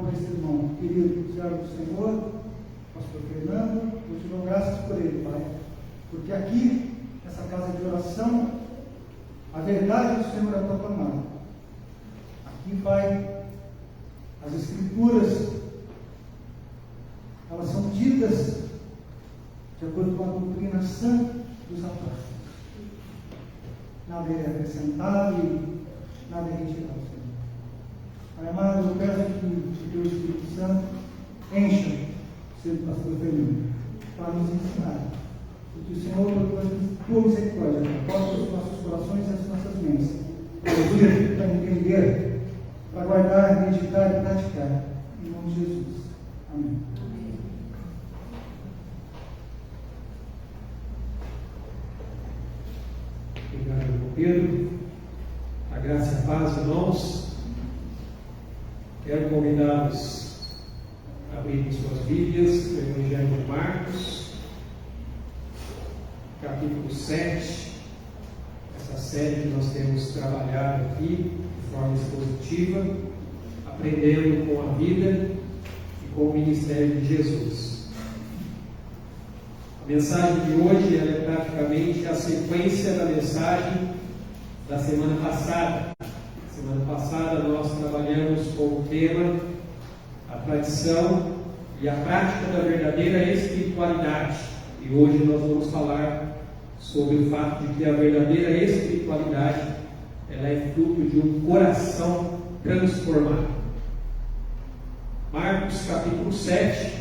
por esse irmão querido, servo do Senhor, pastor Fernando. Eu te dou graças por ele, Pai, porque aqui, nessa casa de oração, a verdade do Senhor é proclamada. Aqui, Pai, as Escrituras, elas são ditas de acordo com a doutrina sã dos apóstolos. Nada é acrescentado e nada é retirado, Senhor. Pai amado, eu peço que o Teu Espírito Santo encha o seu pastor Fernando para nos ensinar. E que o Senhor, por tua misericórdia, toque os nossos corações e as nossas mentes, para ouvir, para entender, para guardar, meditar e praticar. Em nome de Jesus. Amém. Obrigado, Pedro. A graça e a paz, irmãos. Quero convidá-los a abrirem suas Bíblias no Evangelho de Marcos, capítulo 7. Essa série que nós temos trabalhado aqui de forma expositiva, aprendendo com a vida e com o ministério de Jesus. A mensagem de hoje ela é praticamente a sequência da mensagem da semana passada. Semana passada nós trabalhamos com o tema a tradição e a prática da verdadeira espiritualidade. E hoje nós vamos falar sobre o fato de que a verdadeira espiritualidade ela é fruto de um coração transformado. Marcos capítulo 7,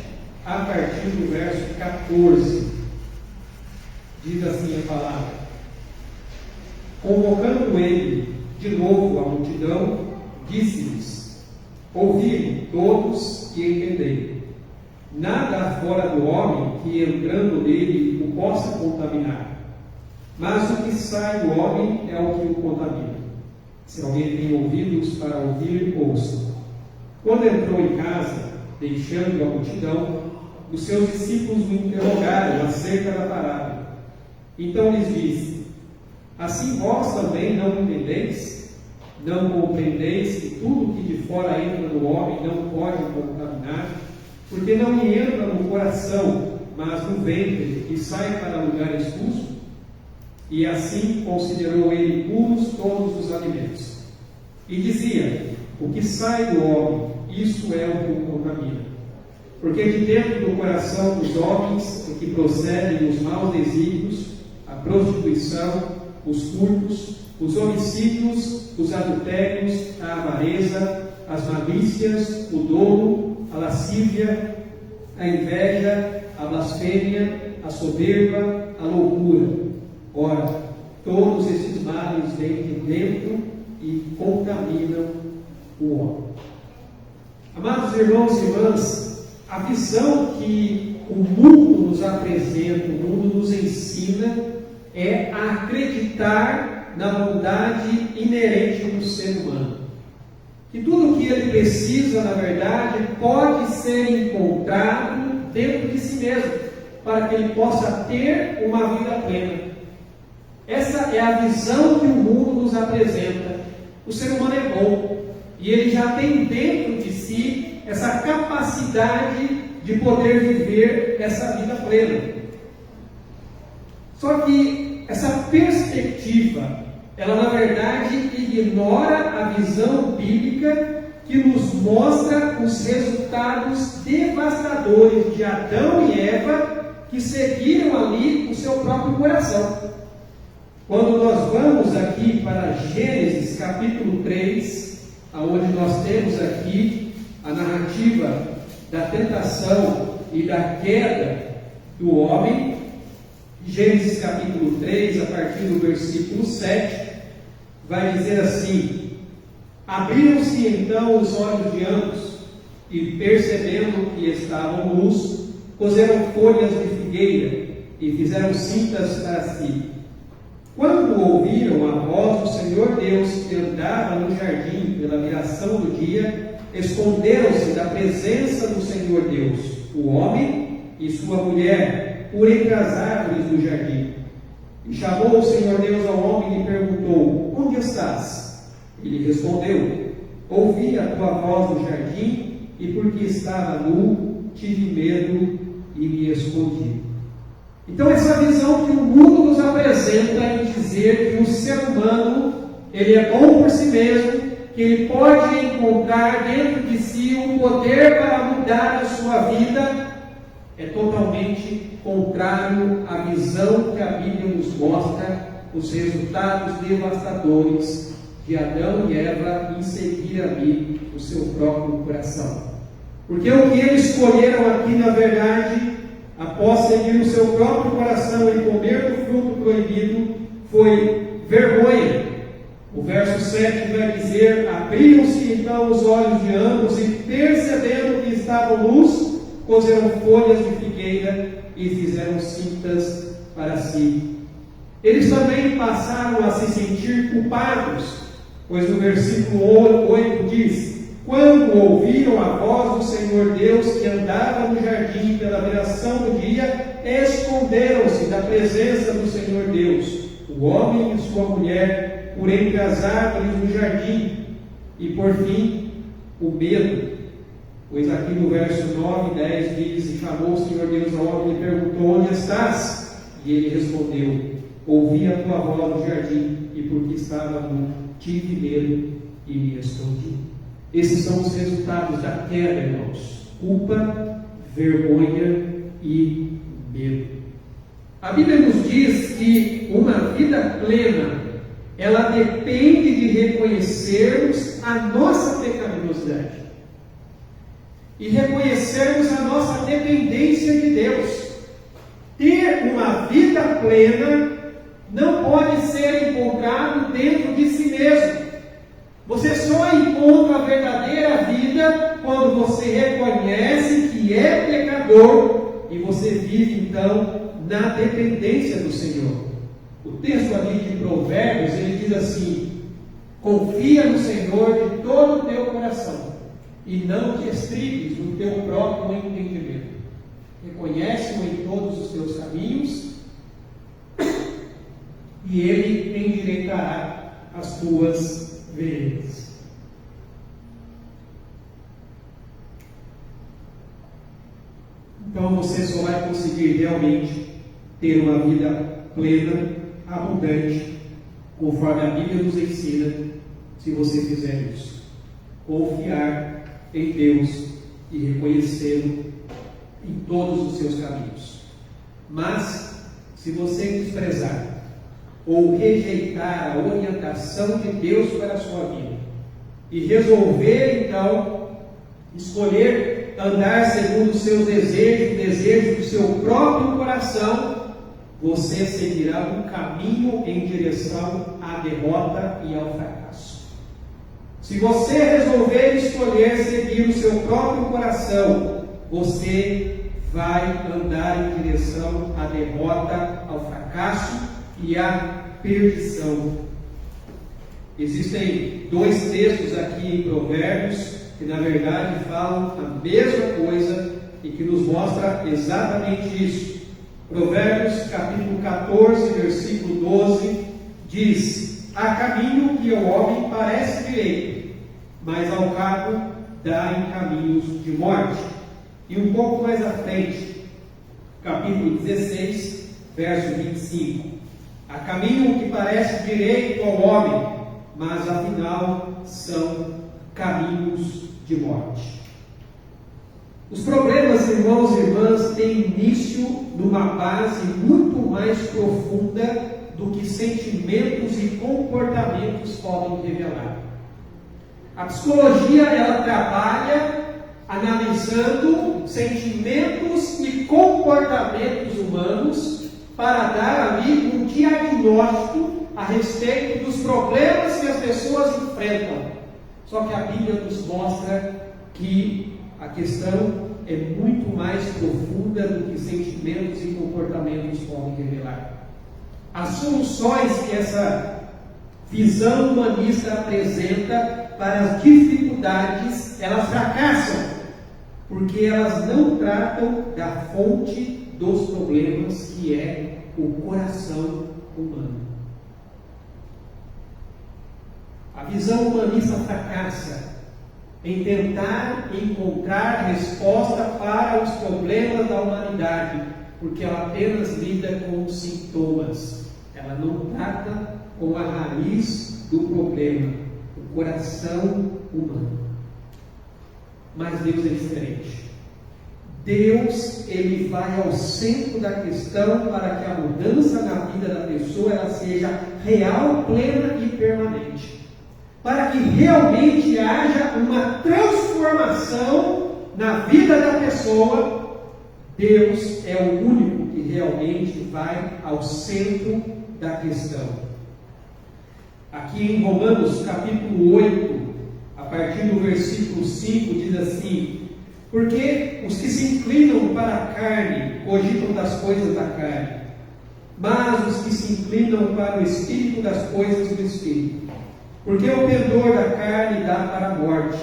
a partir do verso 14, diz assim a palavra: convocando ele de novo a multidão, disse-lhes: ouvi todos e entendei. Nada há fora do homem que, entrando nele, o possa contaminar, mas o que sai do homem é o que o contamina. Se alguém tem ouvidos para ouvir, ouça. Quando entrou em casa, deixando a multidão, os seus discípulos o interrogaram acerca da parábola. Então lhes disse: assim vós também não entendeis? Não compreendeis que tudo que de fora entra no homem não pode contaminar, porque não lhe entra no coração, mas no ventre, e sai para lugar expulso? E assim considerou ele puros todos os alimentos. E dizia: o que sai do homem, isso é o que o contamina. Porque de dentro do coração dos homens é que procedem os maus desígnios, a prostituição, os furtos, os homicídios, os adultérios, a avareza, as malícias, o dolo, a lascívia, a inveja, a blasfêmia, a soberba, a loucura. Ora, todos esses males vêm de dentro e contaminam o homem. Amados irmãos e irmãs, a visão que o mundo nos apresenta, o mundo nos ensina, é a acreditar na bondade inerente do ser humano. Que tudo o que ele precisa, na verdade, pode ser encontrado dentro de si mesmo, para que ele possa ter uma vida plena. Essa é a visão que o mundo nos apresenta. O ser humano é bom, e ele já tem dentro de si essa capacidade de poder viver essa vida plena. Só que essa perspectiva, ela na verdade ignora a visão bíblica que nos mostra os resultados devastadores de Adão e Eva, que seguiram ali o seu próprio coração. Quando nós vamos aqui para Gênesis capítulo 3, onde nós temos aqui a narrativa da tentação e da queda do homem, Gênesis capítulo 3, a partir do versículo 7, vai dizer assim: abriram-se então os olhos de ambos, e percebendo que estavam nus, coseram folhas de figueira e fizeram cintas para si. Quando ouviram a voz do Senhor Deus que andava no jardim pela viração do dia, esconderam-se da presença do Senhor Deus, o homem e sua mulher, por entre as árvores do jardim. E chamou o Senhor Deus ao homem e lhe perguntou: onde estás? Ele respondeu: ouvi a tua voz no jardim, e porque estava nu, tive medo e me escondi. Então essa visão que o mundo nos apresenta em dizer que o ser humano, ele é bom por si mesmo, que ele pode encontrar dentro de si um poder para mudar a sua vida, é totalmente contrário à visão que a Bíblia nos mostra, os resultados devastadores de Adão e Eva em seguir ali o seu próprio coração. Porque o que eles escolheram aqui, na verdade, após seguir o seu próprio coração e comer do fruto proibido, foi vergonha. O verso 7 vai dizer: abriram-se então os olhos de ambos e, percebendo que estavam nus, coseram folhas de figueira e fizeram cintas para si. Eles também passaram a se sentir culpados, pois no versículo 8 diz: quando ouviram a voz do Senhor Deus que andava no jardim pela viração do dia, esconderam-se da presença do Senhor Deus, o homem e sua mulher, por entre as árvores do jardim. E por fim, o medo, pois aqui no verso 9 e 10 diz: e chamou o Senhor Deus ao homem e perguntou: onde estás? E ele respondeu: ouvi a tua voz no jardim, e porque estava nu, tive medo e me escondi. Esses são os resultados da queda, irmãos: culpa, vergonha e medo. A Bíblia nos diz que uma vida plena, ela depende de reconhecermos a nossa pecaminosidade e reconhecermos a nossa dependência de Deus. Ter uma vida plena não pode ser encontrado dentro de si mesmo. Você só encontra a verdadeira vida quando você reconhece que é pecador e você vive então na dependência do Senhor. O texto ali de Provérbios, ele diz assim: confia no Senhor de todo o teu coração e não te estribes no teu próprio entendimento. Reconhece-o em todos os teus caminhos e ele endireitará as tuas veredas. Então você só vai conseguir realmente ter uma vida plena, abundante, conforme a Bíblia nos ensina, se você fizer isso. Confiar em Deus e reconhecê-lo em todos os seus caminhos. Mas, se você desprezar ou rejeitar a orientação de Deus para a sua vida e resolver então escolher andar segundo os seus desejos do seu próprio coração, você seguirá um caminho em direção à derrota e ao fracasso. Se você resolver escolher seguir o seu próprio coração, você vai andar em direção à derrota, ao fracasso e à perdição. Existem dois textos aqui em Provérbios que na verdade falam a mesma coisa e que nos mostra exatamente isso. Provérbios capítulo 14, versículo 12 diz: há caminho que ao homem parece direito, mas ao cabo dá em caminhos de morte. E um pouco mais à frente, capítulo 16, verso 25: há caminho que parece direito ao homem, mas afinal são caminhos de morte. Os problemas, irmãos e irmãs, têm início numa base muito mais profunda do que sentimentos e comportamentos podem revelar. A psicologia, ela trabalha analisando sentimentos e comportamentos humanos para dar ali um diagnóstico a respeito dos problemas que as pessoas enfrentam. Só que a Bíblia nos mostra que a questão é muito mais profunda do que sentimentos e comportamentos podem revelar. As soluções que essa visão humanista apresenta para as dificuldades, elas fracassam, porque elas não tratam da fonte dos problemas, que é o coração humano. A visão humanista fracassa em tentar encontrar resposta para os problemas da humanidade, porque ela apenas lida com os sintomas, ela não trata com a raiz do problema, o coração humano. Mas Deus é diferente. Deus, Ele vai ao centro da questão para que a mudança na vida da pessoa ela seja real, plena e permanente. Para que realmente haja uma transformação na vida da pessoa, Deus é o único que realmente vai ao centro da questão. Aqui em Romanos capítulo 8, a partir do versículo 5, diz assim: porque os que se inclinam para a carne cogitam das coisas da carne, mas os que se inclinam para o Espírito das coisas do Espírito. Porque o pendor da carne dá para a morte,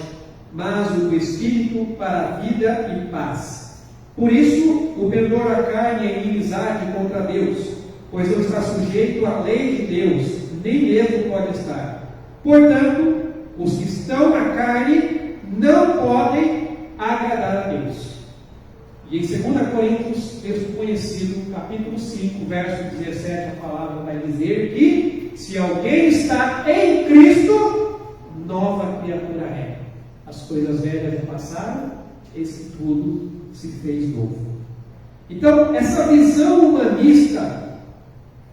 mas o do Espírito para a vida e paz. Por isso, o pendor da carne é inimizade contra Deus, pois não está sujeito à lei de Deus, nem mesmo pode estar. Portanto, os que estão na carne não podem agradar a Deus. E em 2 Coríntios, texto conhecido, capítulo 5, verso 17, a palavra vai dizer que se alguém está em Cristo, nova criatura é. As coisas velhas já passaram, esse tudo se fez novo. Então, essa visão humanista,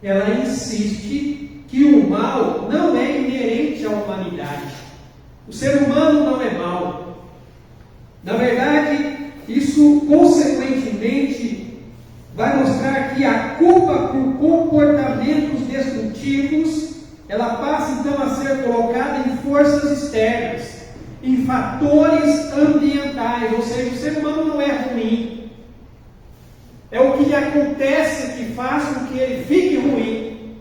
ela insiste que o mal não é inerente à humanidade. O ser humano não é mau. Na verdade, isso consequentemente vai mostrar que a culpa por comportamentos destrutivos, ela passa então a ser colocada em forças externas, em fatores ambientais, ou seja, o ser humano não é ruim. É o que lhe acontece que faz com que ele fique ruim.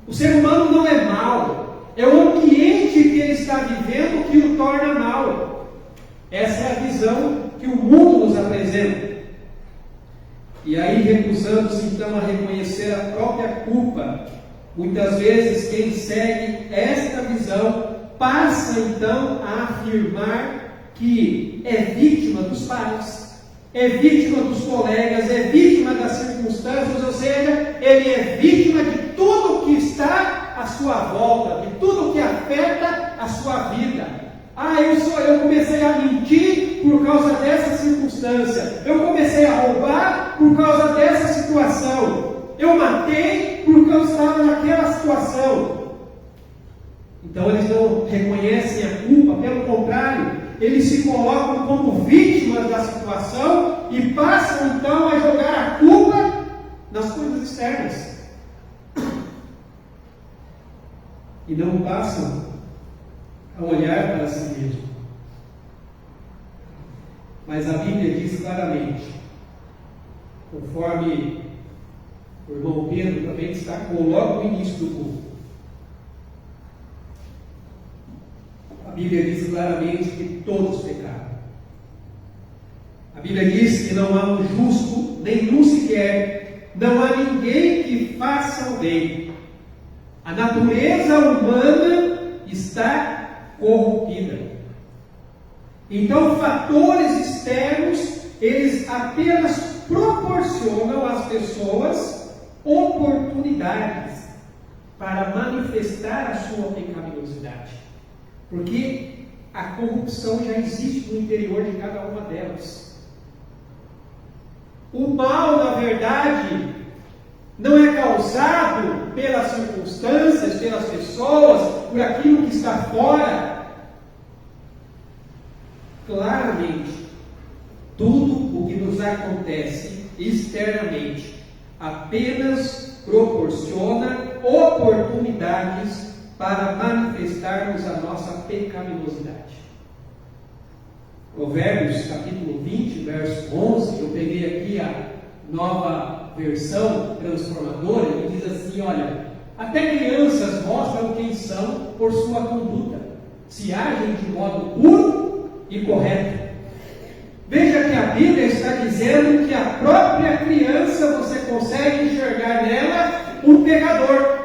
O ser humano não é mau, é o ambiente que ele está vivendo que o torna mau. Essa é a visão que o mundo nos apresenta. E aí recusamos então a reconhecer a própria culpa. Muitas vezes quem segue esta visão passa então a afirmar que é vítima dos pais, é vítima dos colegas, é vítima das circunstâncias, ou seja, ele é vítima de tudo que está à sua volta, de tudo que afeta a sua vida. Eu comecei a mentir por causa dessa circunstância. Eu comecei a roubar por causa dessa situação. Eu matei porque eu estava naquela situação. Então eles não reconhecem a culpa, pelo contrário, eles se colocam como vítimas da situação e passam então a jogar a culpa nas coisas externas. E não passam a olhar para si mesmo. Mas a Bíblia diz claramente, conforme o irmão Pedro também destacou logo no início do culto, a Bíblia diz claramente que todos pecaram. A Bíblia diz que não há um justo, nenhum sequer, não há ninguém que faça o bem. A natureza humana está corrompida. Então, fatores externos, eles apenas proporcionam às pessoas oportunidades para manifestar a sua pecaminosidade. Porque a corrupção já existe no interior de cada uma delas. O mal, na verdade, não é causado pelas circunstâncias, pelas pessoas, por aquilo que está fora. Claramente, tudo o que nos acontece externamente apenas proporciona oportunidades para manifestarmos a nossa pecaminosidade. Provérbios capítulo 20, verso 11, eu peguei aqui a nova versão transformadora, que diz assim: olha, até crianças mostram quem são por sua conduta, se agem de modo puro e correto. Veja que a Bíblia está dizendo que a própria criança você consegue enxergar nela um pecador.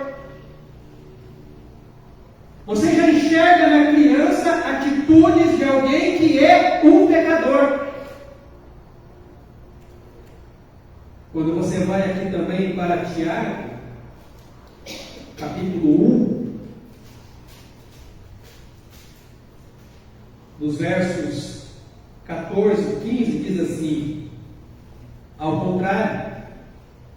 Você já enxerga na criança atitudes atitudes de alguém que é um pecador. Quando você vai aqui também para Tiago, capítulo 1, nos versos 14 e 15, diz assim: ao contrário,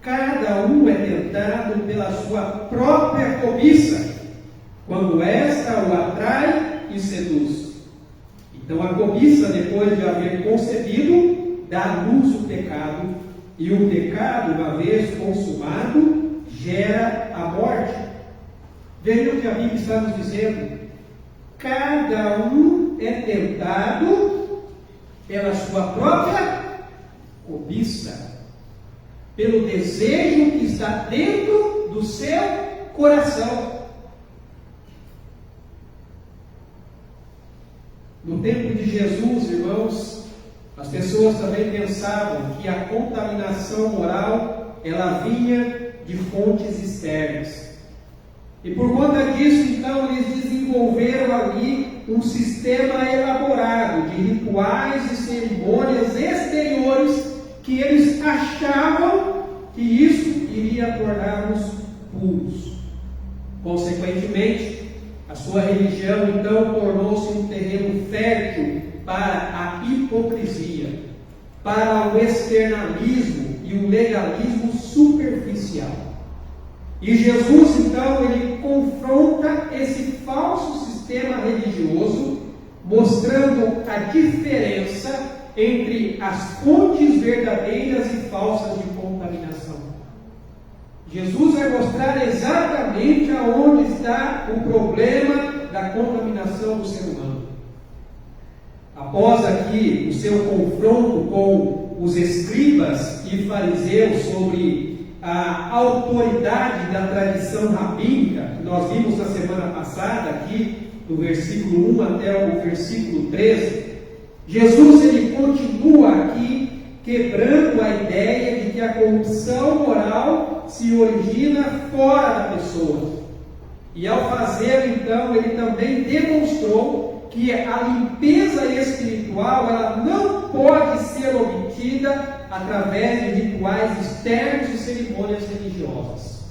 cada um é tentado pela sua própria cobiça, quando esta o atrai e seduz. Então a cobiça, depois de haver concebido, dá à luz o pecado, e o pecado, uma vez consumado, gera a morte. Veja o que a Bíblia está nos dizendo: cada um é tentado pela sua própria cobiça, pelo desejo que está dentro do seu coração. No tempo de Jesus, irmãos, as pessoas também pensavam que a contaminação moral ela vinha de fontes externas. E por conta disso, então, eles desenvolveram ali um sistema elaborado de rituais e cerimônias exteriores que eles achavam que isso iria torná-los puros. Consequentemente, a sua religião, então, tornou-se um terreno fértil para a hipocrisia, para o externalismo e o legalismo superficial. E Jesus, então, ele confronta esse falso sistema religioso, mostrando a diferença entre as fontes verdadeiras e falsas de contaminação. Jesus vai mostrar exatamente aonde está o problema da contaminação do ser humano. Após aqui o seu confronto com os escribas e fariseus sobre a autoridade da tradição rabínica, que nós vimos na semana passada, aqui do versículo 1 até o versículo 13, Jesus ele continua aqui quebrando a ideia de que a corrupção moral se origina fora da pessoa. E ao fazê-lo, então, ele também demonstrou que a limpeza espiritual ela não pode ser obtida através de rituais externos e cerimônias religiosas.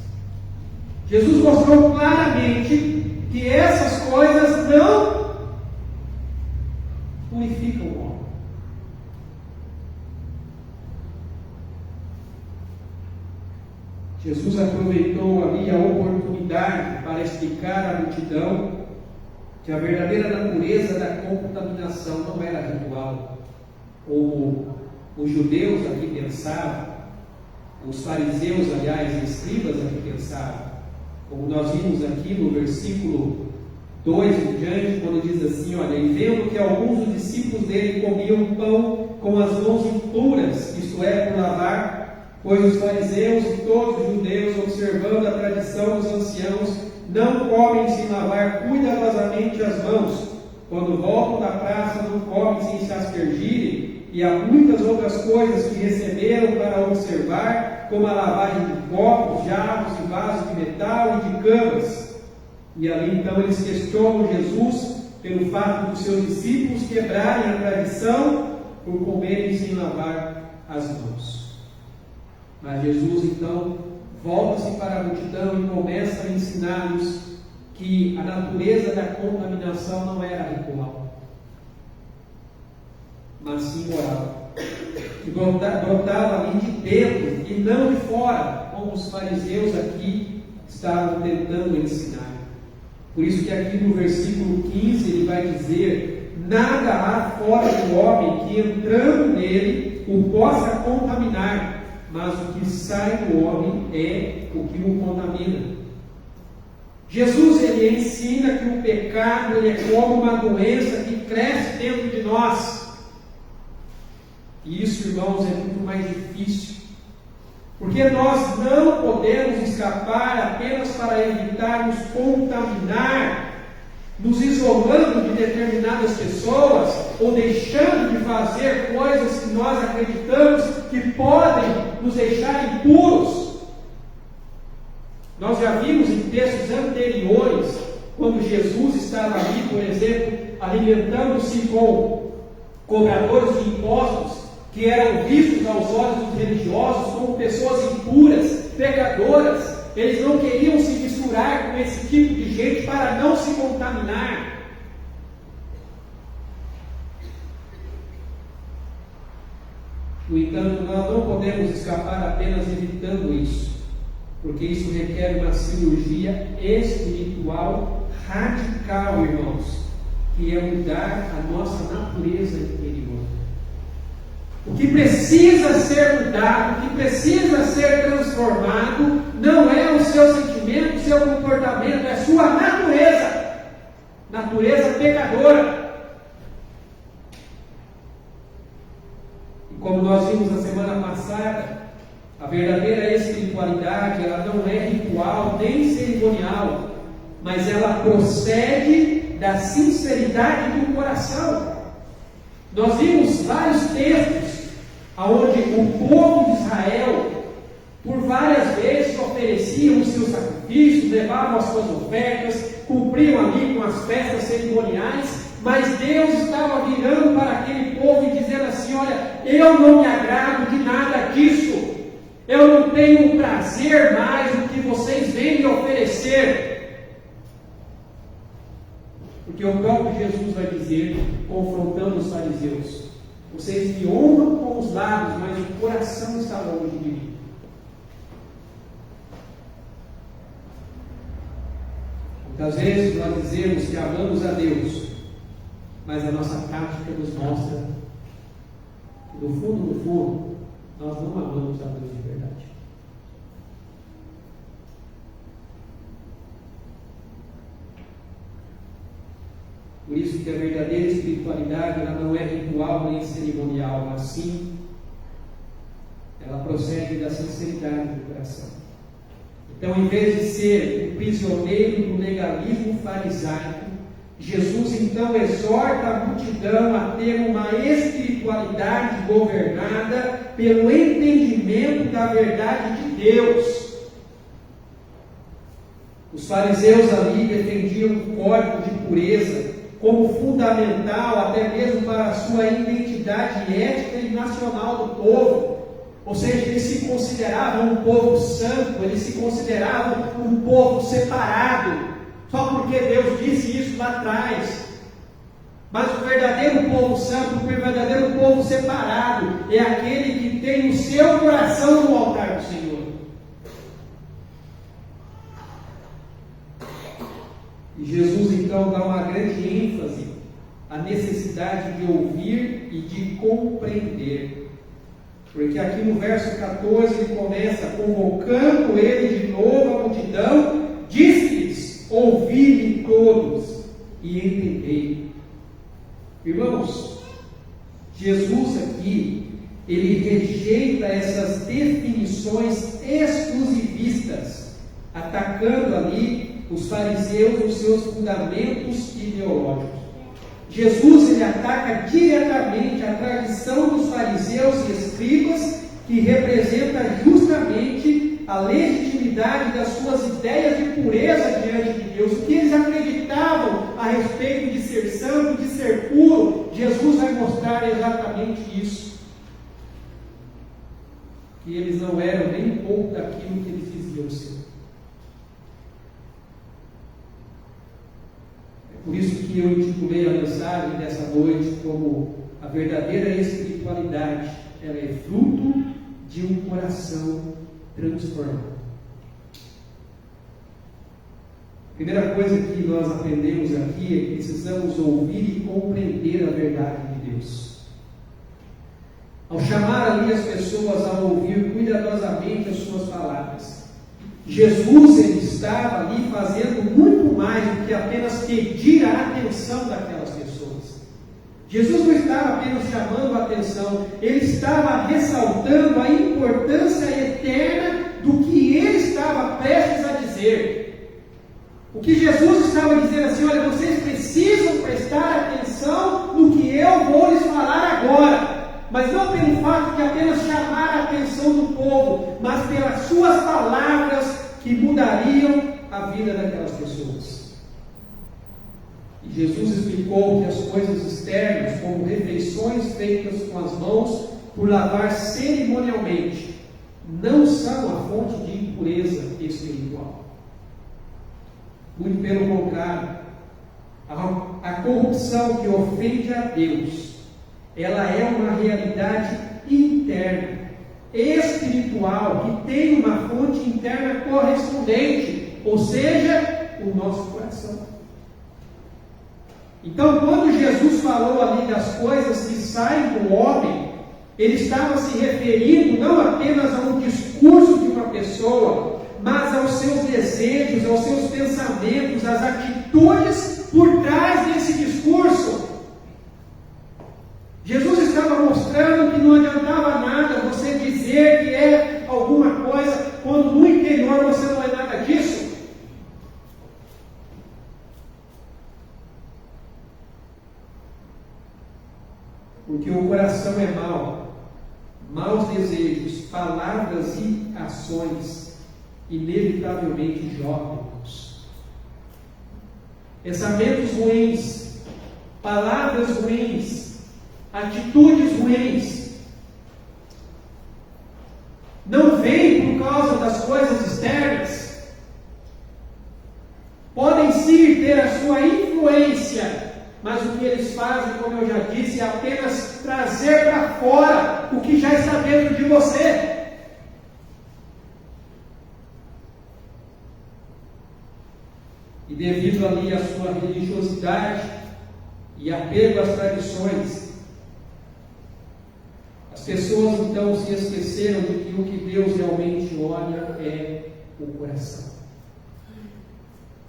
Jesus mostrou claramente que essas coisas não purificam o homem. Jesus aproveitou ali a oportunidade para explicar à multidão que a verdadeira natureza da contaminação não era ritual, como os judeus aqui pensavam, os fariseus, aliás, os escribas aqui pensavam, como nós vimos aqui no versículo 2 em diante, quando diz assim: olha, e vendo que alguns dos discípulos dele comiam pão com as mãos impuras, isto é, por lavar, pois os fariseus e todos os judeus, observando a tradição dos anciãos, não comem sem lavar cuidadosamente as mãos. Quando voltam da praça, não comem sem se aspergirem. E há muitas outras coisas que receberam para observar, como a lavagem de copos, jarros e vasos de metal e de camas. E ali então eles questionam Jesus pelo fato dos seus discípulos quebrarem a tradição por comerem sem lavar as mãos. Mas Jesus então volta-se para a multidão e começa a ensinar-lhes que a natureza da contaminação não era ritual, mas sim moral, que brotava ali de dentro e não de fora, como os fariseus aqui estavam tentando ensinar. Por isso que aqui no versículo 15 ele vai dizer: nada há fora do homem que entrando nele o possa contaminar, mas o que sai do homem é o que o contamina. Jesus ele ensina que o pecado ele é como uma doença que cresce dentro de nós. E isso, irmãos, é muito mais difícil, porque nós não podemos escapar apenas para evitar nos contaminar, nos isolando de determinadas pessoas, ou deixando de fazer coisas que nós acreditamos que podem nos deixar impuros. Nós já vimos em textos anteriores, quando Jesus estava ali, por exemplo, alimentando-se com cobradores de impostos, que eram vistos aos olhos dos religiosos como pessoas impuras, pecadoras. Eles não queriam se misturar com esse tipo de gente para não se contaminar. No entanto, nós não podemos escapar apenas evitando isso, porque isso requer uma cirurgia espiritual radical, irmãos, que é mudar a nossa natureza interior. O que precisa ser mudado, o que precisa ser transformado, não é o seu sentimento, o seu comportamento, é a sua natureza pecadora. Como nós vimos na semana passada, a verdadeira espiritualidade, ela não é ritual nem cerimonial, mas ela procede da sinceridade do coração. Nós vimos vários textos onde o povo de Israel, por várias vezes, ofereciam os seus sacrifícios, levavam as suas ofertas, cumpriam ali com as festas cerimoniais, mas Deus estava virando para aquele povo e dizendo assim: olha, eu não me agrado de nada disso, eu não tenho prazer mais no que vocês vêm me oferecer. Porque o próprio Jesus vai dizer, confrontando os fariseus: vocês me honram com os lábios, mas o coração está longe de mim. Muitas vezes nós dizemos que amamos a Deus, mas a nossa prática nos mostra que no fundo, nós não amamos a Deus de verdade. Por isso que a verdadeira espiritualidade, ela não é ritual nem cerimonial, mas sim, ela procede da sinceridade do coração. Então, em vez de ser um prisioneiro do legalismo farisaico, Jesus então exorta a multidão a ter uma espiritualidade governada pelo entendimento da verdade de Deus. Os fariseus ali defendiam o código de pureza como fundamental até mesmo para a sua identidade ética e nacional do povo. Ou seja, eles se consideravam um povo santo, eles se consideravam um povo separado, só porque Deus disse isso lá atrás. Mas o verdadeiro povo santo, o verdadeiro povo separado, é aquele que tem o seu coração no altar do Senhor. E Jesus então dá uma grande ênfase à necessidade de ouvir e de compreender. Porque aqui no verso 14 ele começa convocando ele de novo a multidão, diz-lhes: ouvi-me todos e entendei. Irmãos, Jesus aqui, ele rejeita essas definições exclusivistas, atacando ali os fariseus nos seus fundamentos ideológicos. Jesus, ele ataca diretamente a tradição dos fariseus e escribas, que representa justamente a legitimidade das suas ideias de pureza diante de Deus. O que eles acreditavam a respeito de ser santo, de ser puro, Jesus vai mostrar exatamente isso. Que eles não eram nem um pouco daquilo que eles diziam ser. Por isso que eu intitulei a mensagem dessa noite como a verdadeira espiritualidade, ela é fruto de um coração transformado. A primeira coisa que nós aprendemos aqui é que precisamos ouvir e compreender a verdade de Deus. Ao chamar ali as pessoas a ouvir cuidadosamente as suas palavras, Jesus, ele estava ali fazendo muito mais do que apenas pedir a atenção daquelas pessoas. Jesus não estava apenas chamando a atenção, ele estava ressaltando a importância eterna do que ele estava prestes a dizer. O que Jesus estava dizendo assim: olha, vocês precisam prestar atenção no que eu vou lhes falar agora, mas não pelo fato de apenas chamar a atenção do povo, mas pelas suas palavras que mudariam a vida daquelas pessoas. E Jesus explicou que as coisas externas, como refeições feitas com as mãos por lavar cerimonialmente, não são a fonte de impureza espiritual. Muito pelo contrário, a corrupção que ofende a Deus, ela é uma realidade interna, espiritual, que tem uma fonte interna correspondente, ou seja, o nosso coração. Então, quando Jesus falou ali das coisas que saem do homem, ele estava se referindo não apenas a um discurso de uma pessoa, mas aos seus desejos, aos seus pensamentos, às atitudes por trás desse discurso. Jesus estava mostrando que não adiantava nada você dizer que é alguma coisa, quando no interior você não é nada disso. Porque o coração é mau, maus desejos, palavras e ações, inevitavelmente jogam-nos. Pensamentos ruins, palavras ruins, atitudes ruins, não vêm por causa das coisas externas, podem sim ter a sua influência, mas o que eles fazem, como eu já disse, é apenas trazer para fora o que já está dentro de você. E devido ali à sua religiosidade e apego às tradições, as pessoas então se esqueceram de que o que Deus realmente olha é o coração.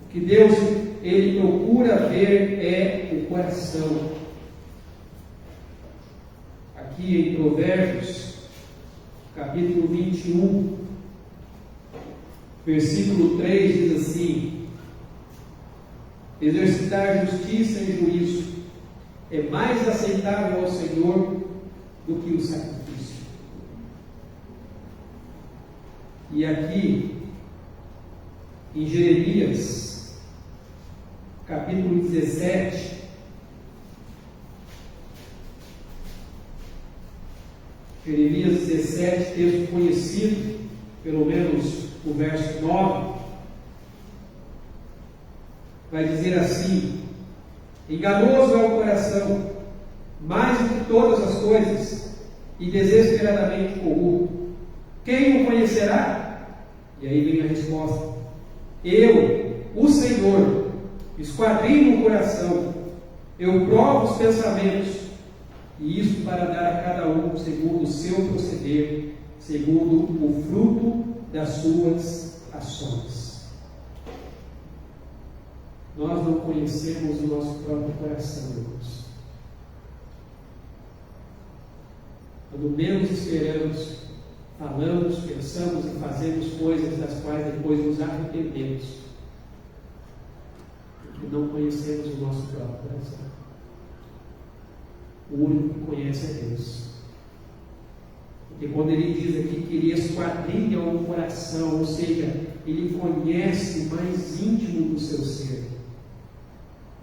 O que Deus ele procura ver é o coração. Aqui em Provérbios, capítulo 21, versículo 3 diz assim: exercitar justiça e juízo é mais aceitável ao Senhor do que o sacrifício. E aqui, em Jeremias, capítulo 17, Jeremias 17, texto conhecido, pelo menos o verso 9, vai dizer assim: enganoso é o coração, mais do que todas as coisas, e desesperadamente corrupto. Quem o conhecerá? E aí vem a resposta: eu, o Senhor, esquadrinho o coração, eu provo os pensamentos, e isso para dar a cada um segundo o seu proceder, segundo o fruto das suas ações. Nós não conhecemos o nosso próprio coração, irmãos. Quando menos esperamos, falamos, pensamos e fazemos coisas das quais depois nos arrependemos, porque não conhecemos o nosso próprio coração. O único que conhece é Deus. Porque quando ele diz aqui que ele esquadrinha o coração, ou seja, ele conhece o mais íntimo do seu ser.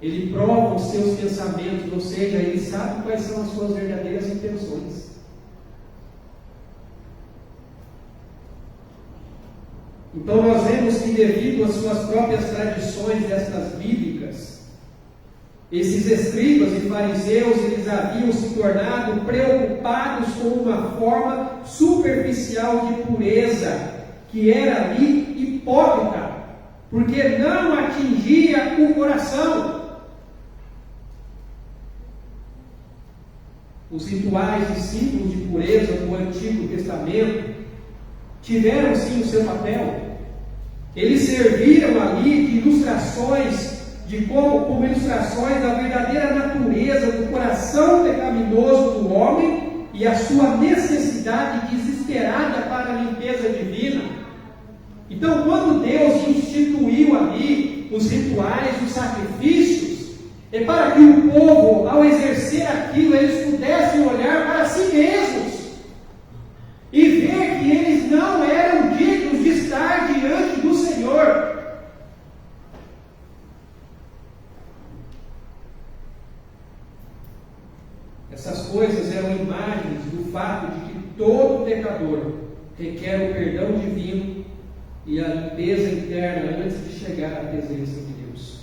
Ele prova os seus pensamentos, ou seja, ele sabe quais são as suas verdadeiras intenções. Então nós vemos que devido às suas próprias tradições destas bíblicas, esses escribas e fariseus, eles haviam se tornado preocupados com uma forma superficial de pureza, que era ali hipócrita, porque não atingia o coração. Os rituais e símbolos de pureza do Antigo Testamento tiveram sim o seu papel. Eles serviram ali de ilustrações, como ilustrações da verdadeira natureza do coração pecaminoso do homem e a sua necessidade desesperada para a limpeza divina. Então, quando Deus instituiu ali os rituais, os sacrifícios, é para que o povo, ao exercer aquilo, eles pudessem olhar para si mesmos e ver que eles não eram dignos de estar diante do Senhor. requer o perdão divino e a limpeza interna antes de chegar à presença de Deus.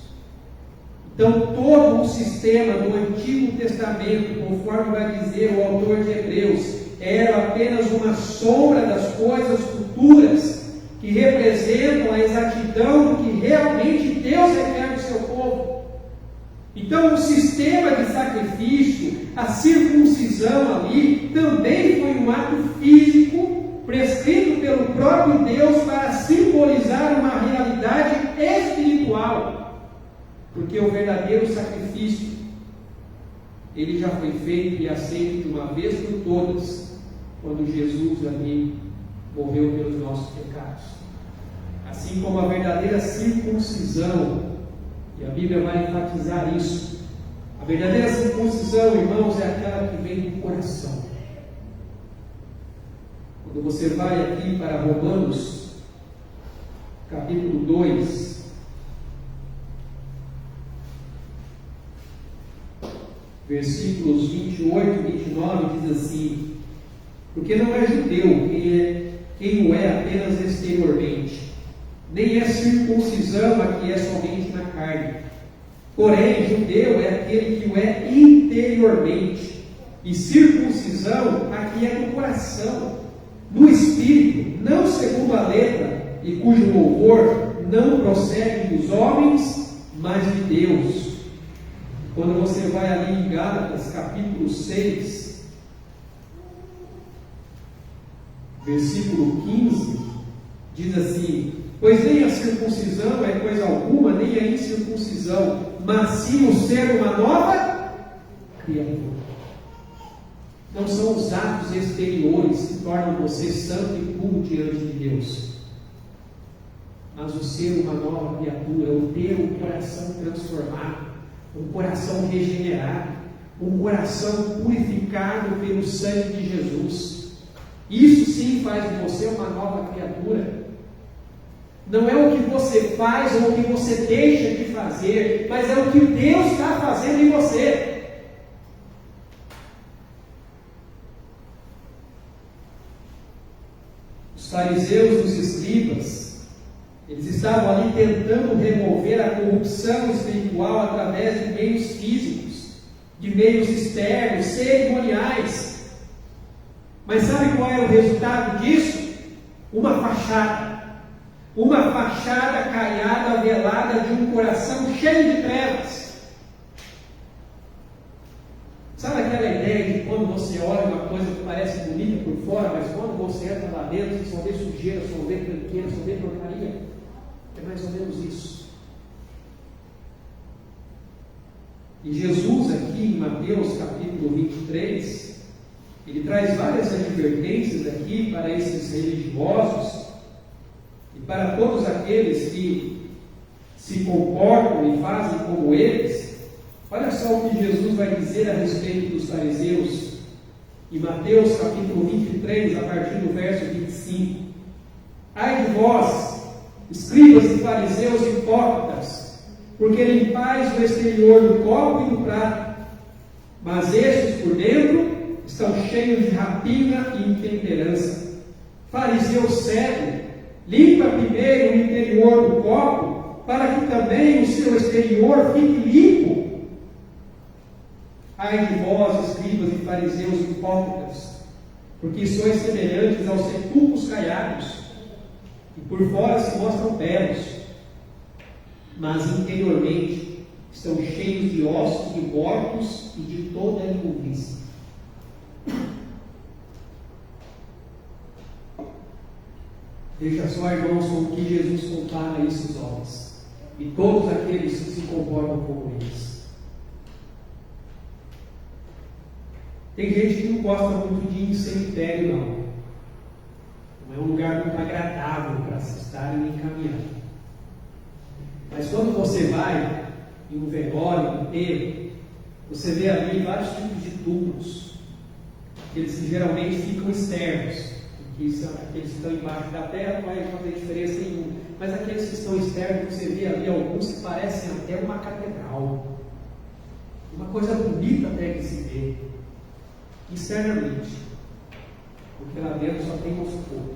Então, todo o sistema do Antigo Testamento, conforme vai dizer o autor de Hebreus, era apenas uma sombra das coisas futuras que representam a exatidão do que realmente Deus requer do seu povo. Então, o sistema de sacrifício, a circuncisão ali, também foi um ato físico prescrito pelo próprio Deus para simbolizar uma realidade espiritual. Porque o verdadeiro sacrifício, ele já foi feito e aceito de uma vez por todas, quando Jesus ali morreu pelos nossos pecados. Assim como a verdadeira circuncisão, e a Bíblia vai enfatizar isso, a verdadeira circuncisão, irmãos, é aquela que vem do coração. Quando você vai aqui para Romanos, capítulo 2, versículos 28 e 29, diz assim: porque não é judeu quem o é apenas exteriormente, nem é circuncisão a que é somente na carne. Porém, judeu é aquele que o é interiormente, e circuncisão a que é no coração, no espírito, não segundo a letra, e cujo louvor não procede dos homens, mas de Deus. Quando você vai ali em Gálatas, capítulo 6, versículo 15, diz assim: pois nem a circuncisão é coisa alguma, nem a incircuncisão, mas sim o ser uma nova criatura. Não são os atos exteriores que tornam você santo e puro diante de Deus, mas o ser uma nova criatura, o ter um coração transformado, um coração regenerado, um coração purificado pelo sangue de Jesus. Isso sim faz de você uma nova criatura. Não é o que você faz ou o que você deixa de fazer, mas é o que Deus está fazendo em você. Os fariseus e os escribas, eles estavam ali tentando remover a corrupção espiritual através de meios físicos, de meios externos, cerimoniais. Mas sabe qual é o resultado disso? Uma fachada caiada, velada de um coração cheio de trevas. Sabe aquela ideia de quando você olha uma coisa que parece bonita por fora, mas quando você entra lá dentro, você só vê sujeira, só vê tranqueira, só vê porcaria? É mais ou menos isso. E Jesus aqui em Mateus capítulo 23, ele traz várias advertências aqui para esses religiosos e para todos aqueles que se comportam e fazem como eles. Olha só o que Jesus vai dizer a respeito dos fariseus em Mateus capítulo 23, a partir do verso 25. Ai de vós, escribas e fariseus hipócritas, porque limpais o exterior do copo e do prato, mas estes por dentro estão cheios de rapina e intemperança. Fariseu cego, limpa primeiro o interior do copo, para que também o seu exterior fique limpo. Ai de vós, escribas e fariseus hipócritas, porque sois semelhantes aos sepulcros caiados, e por fora se mostram belos, mas interiormente estão cheios de ossos de mortos e de toda a imundícia. Veja só, irmãos, com o que Jesus compara esses homens e todos aqueles que se comportam como eles. Tem gente que não gosta muito de ir em cemitério, não. Não é um lugar muito agradável para se estar e nem caminhar. Mas quando você vai em um velório, um enterro, você vê ali vários tipos de túmulos. Aqueles que geralmente ficam externos, que são aqueles que estão embaixo da terra, não vai fazer diferença nenhuma. Mas aqueles que estão externos, você vê ali alguns que parecem até uma catedral. Uma coisa bonita até que se vê. Externamente, porque lá dentro só tem nosso corpo.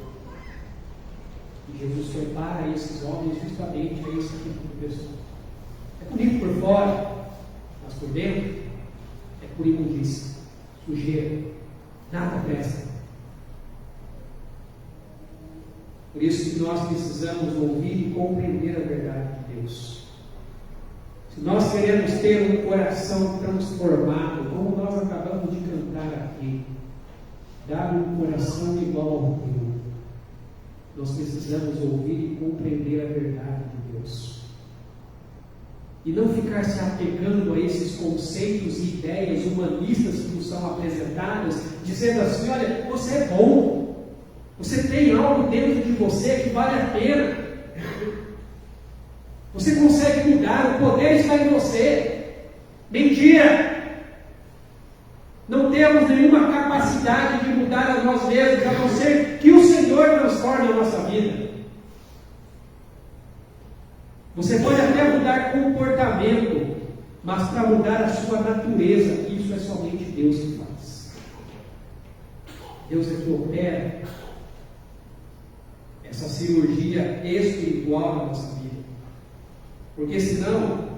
Jesus separa esses homens justamente a esse tipo de pessoa. É bonito por fora, mas por dentro é por imundícia, sujeira, nada presta. Por isso que nós precisamos ouvir e compreender a verdade de Deus. Se nós queremos ter um coração transformado, como nós acabamos de cantar aqui, dar um coração igual ao teu, nós precisamos ouvir e compreender a verdade de Deus. E não ficar se apegando a esses conceitos e ideias humanistas que nos são apresentadas, dizendo assim: olha, você é bom, você tem algo dentro de você que vale a pena, você consegue mudar, o poder está em você. Mentira! Não temos nenhuma capacidade de mudar a nós mesmos, a não ser que o Senhor transforme a nossa vida. Você pode até mudar comportamento, mas para mudar a sua natureza, isso é somente Deus que faz. Deus é que opera essa cirurgia espiritual na nossa vida. Porque senão,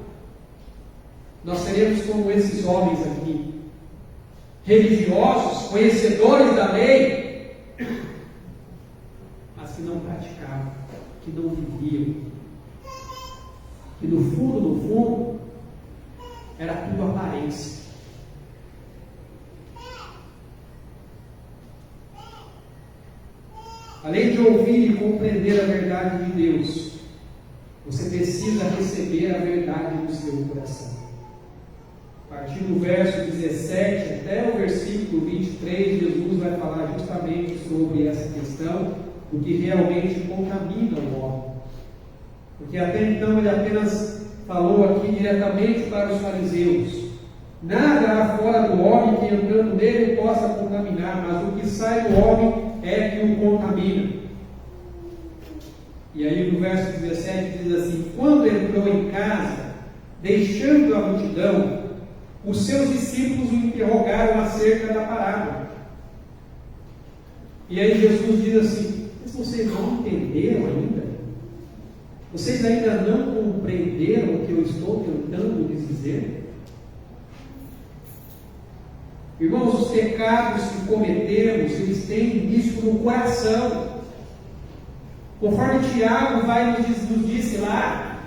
nós seremos como esses homens aqui, religiosos, conhecedores da lei, mas que não praticavam, que não viviam, que no fundo, era tudo aparência. Além de ouvir e compreender a verdade de Deus, você precisa receber a verdade no seu coração. A partir do verso 17 até o versículo 23, Jesus vai falar justamente sobre essa questão do que realmente contamina o homem. Porque até então ele apenas falou aqui diretamente para os fariseus: nada há fora do homem que entrando nele possa contaminar, mas o que sai do homem é que o contamina. E aí no verso 17 diz assim: quando entrou em casa, deixando a multidão, os seus discípulos o interrogaram acerca da parábola. E aí Jesus diz assim: mas vocês não entenderam ainda? Vocês ainda não compreenderam o que eu estou tentando lhes dizer? Irmãos, os pecados que cometemos, eles têm início no coração. Conforme Tiago nos disse lá,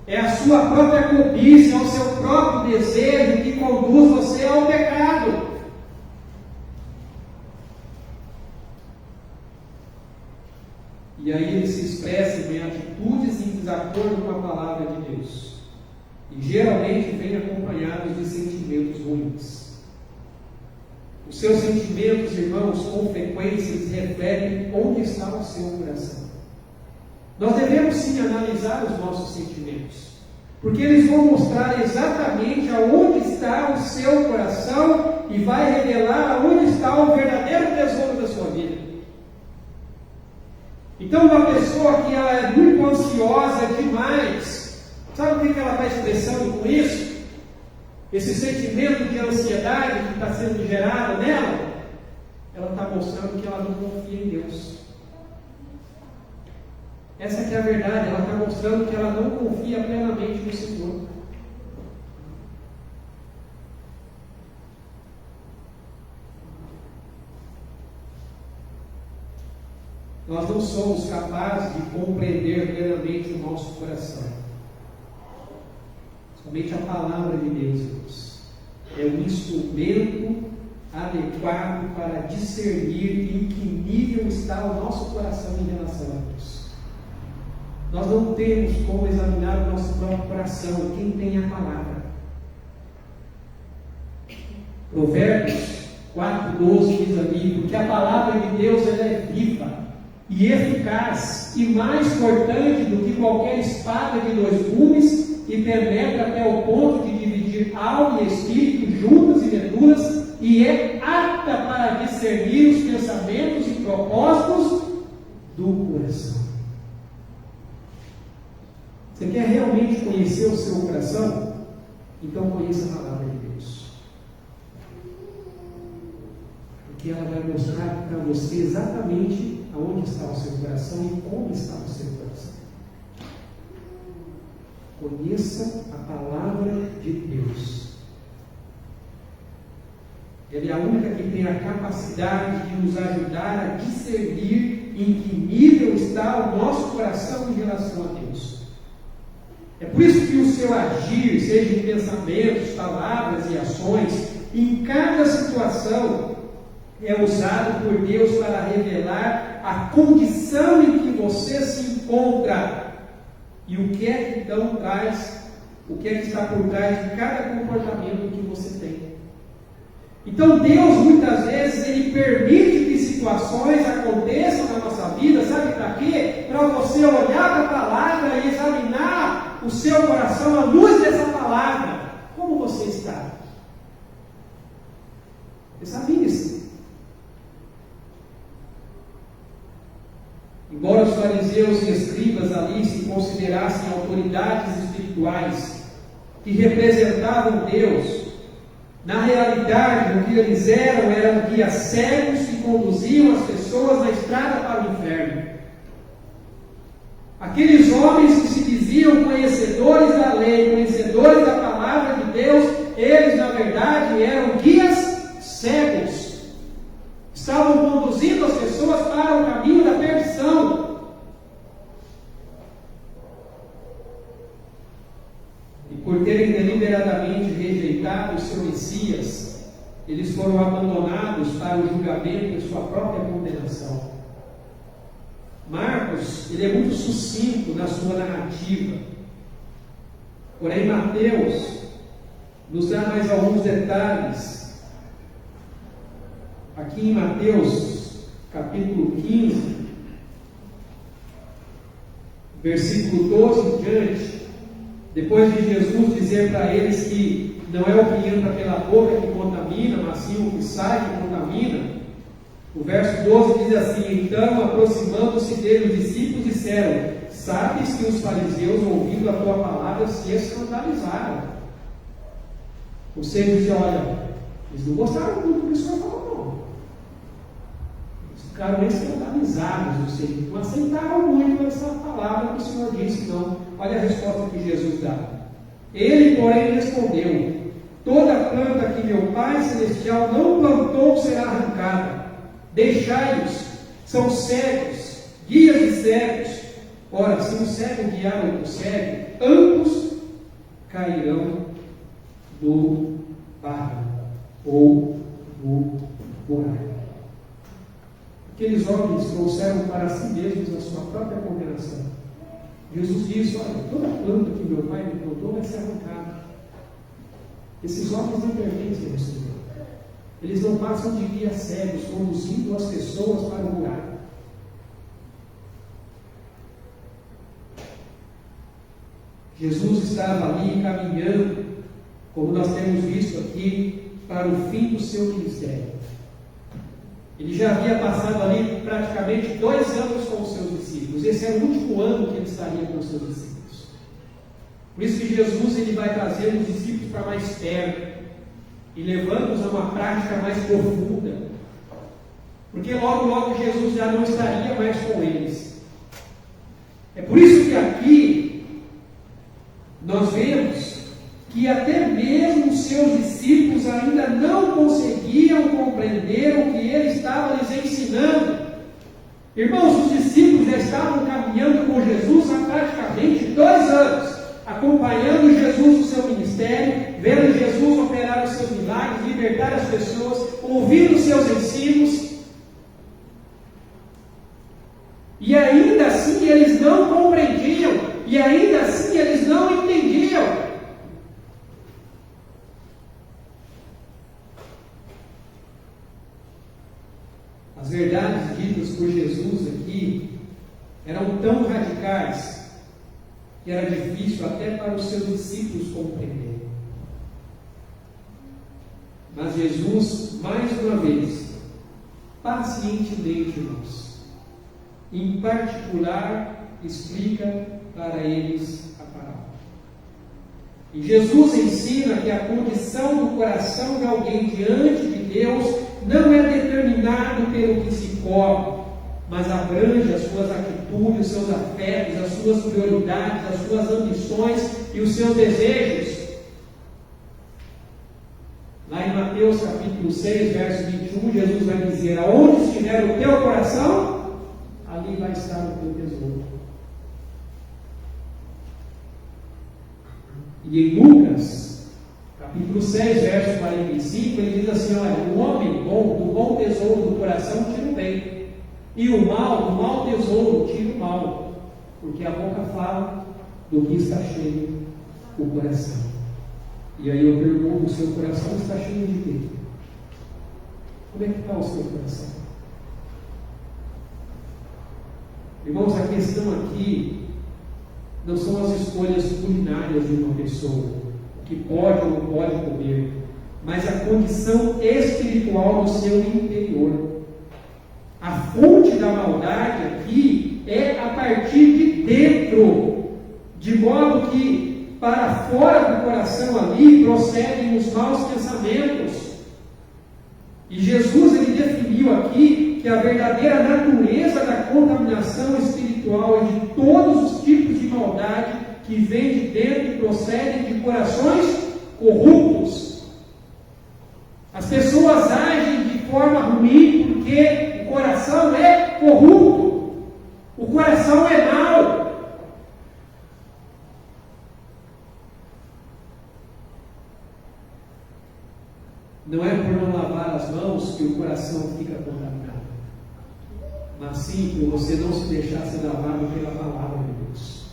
é a sua própria cobiça, é o seu próprio desejo que conduz você ao pecado. E aí ele se expressa em atitudes em desacordo com a palavra de Deus. E geralmente vem acompanhados de sentimentos ruins. Os seus sentimentos, irmãos, com frequência eles refletem onde está o seu coração. Nós devemos sim analisar os nossos sentimentos, porque eles vão mostrar exatamente aonde está o seu coração e vai revelar aonde está o verdadeiro tesouro da sua vida. Então, uma pessoa que ela é muito ansiosa demais, sabe o que ela está expressando com isso? Esse sentimento de ansiedade que está sendo gerado nela, ela está mostrando que ela não confia em Deus. Essa que é a verdade, ela está mostrando que ela não confia plenamente no Senhor. Nós não somos capazes de compreender plenamente o nosso coração. Somente a palavra de Deus é o instrumento adequado para discernir em que nível está o nosso coração em relação a Deus. Nós não temos como examinar o nosso próprio coração, quem tem a palavra. Provérbios 4:12 diz ali: porque a palavra de Deus ela é viva e eficaz e mais cortante do que qualquer espada de 2 gumes, e penetra até o ponto de dividir alma e espírito, juntas e medulas, e é apta para discernir os pensamentos e propósitos do coração. Você quer realmente conhecer o seu coração? Então conheça a palavra de Deus. porque ela vai mostrar para você exatamente aonde está o seu coração e como está o seu coração. Conheça a palavra de Deus. Ela é a única que tem a capacidade de nos ajudar a discernir em que nível está o nosso coração em relação a Deus. É por isso que o seu agir, seja em pensamentos, palavras e ações, em cada situação, é usado por Deus para revelar a condição em que você se encontra e o que é que então traz, o que é que está por trás de cada comportamento que você tem. Então Deus muitas vezes Ele permite que situações aconteçam na nossa vida, sabe para quê? Para você olhar para a palavra e examinar o seu coração à luz dessa palavra. Como você está? Examine-se. Embora os fariseus e escribas ali se considerassem autoridades espirituais que representavam Deus, na realidade, o que eles eram guias cegos que conduziam as pessoas na estrada para o inferno. Aqueles homens que se diziam conhecedores da lei, conhecedores da palavra de Deus, eles na verdade eram guias cegos. Estavam conduzindo as pessoas para o caminho da perdição. E por terem deliberadamente rejeitado o seu Messias, eles foram abandonados para o julgamento e sua própria condenação. Marcos, ele é muito sucinto na sua narrativa. Porém, Mateus nos dá mais alguns detalhes. Aqui em Mateus, capítulo 15, versículo 12 em diante, depois de Jesus dizer para eles que não é o que entra pela boca que contamina, mas sim o que sai que contamina, o verso 12 diz assim: então, aproximando-se dele, os discípulos disseram: sabes que os fariseus, ouvindo a tua palavra, se escandalizaram. Ou seja, dizem: olha, eles não gostaram muito do que o Senhor falou, não. Eles ficaram escandalizados, ou seja, não aceitaram muito essa palavra que o Senhor disse, não. Olha a resposta que Jesus dá. Ele, porém, respondeu: toda planta que meu Pai Celestial não plantou será arrancada. Deixai-os, são cegos, guias de cegos. Ora, se um cego guiar outro cego, ambos cairão do barro ou do buraco. Aqueles homens trouxeram para si mesmos a sua própria condenação. Jesus disse: olha, toda planta que meu Pai me plantou vai ser arrancada. Esses homens não pertencem ao Senhor. Eles não passam de guias cegos, conduzindo as pessoas para o buraco. Jesus estava ali caminhando, como nós temos visto aqui, para o fim do seu ministério. Ele já havia passado ali praticamente 2 anos com os seus discípulos. Esse era o último ano que ele estaria com os seus discípulos. Por isso que Jesus ele vai trazer os discípulos para mais perto e levando-os a uma prática mais profunda. Porque logo Jesus já não estaria mais com eles. É por isso que aqui nós vemos que até mesmo os seus discípulos ainda não conseguiam compreender o que ele estava lhes ensinando. Irmãos, os discípulos já estavam caminhando com Jesus há praticamente 2 anos, acompanhando Jesus no seu ministério, vendo Jesus operar os seus milagres, libertar as pessoas, ouvindo os seus ensinos. E ainda assim eles não compreendiam, e ainda assim eles não entendiam. As verdades ditas por Jesus aqui eram tão radicais que era difícil até para os seus discípulos compreenderem. Mas Jesus, mais uma vez, pacientemente, irmãos, em particular, explica para eles a palavra. E Jesus ensina que a condição do coração de alguém diante de Deus não é determinado pelo que se come, mas abrange as suas atitudes, os seus afetos, as suas prioridades, as suas ambições e os seus desejos. Lá em Mateus capítulo 6, verso 21, Jesus vai dizer: aonde estiver o teu coração, ali vai estar o teu tesouro. E em Lucas capítulo 6, verso 45, ele diz assim: olha, o homem bom, do bom tesouro do coração tira o bem, e o mal, do mau tesouro tira o mal, porque a boca fala do que está cheio o coração. E aí eu pergunto: o seu coração está cheio de quê? Como é que está o seu coração? Irmãos, a questão aqui não são as escolhas culinárias de uma pessoa, o que pode ou não pode comer, mas a condição espiritual do seu interior. A fonte da maldade aqui é a partir de dentro, de modo que para fora do coração ali procedem os maus pensamentos. E Jesus ele definiu aqui que a verdadeira natureza da contaminação espiritual é de todos os tipos de maldade que vem de dentro e procedem de corações corruptos. As pessoas agem de forma ruim porque o coração é corrupto, o coração é mau. Não é por não lavar as mãos que o coração fica contaminado, mas sim por você não se deixar ser lavado pela palavra de Deus.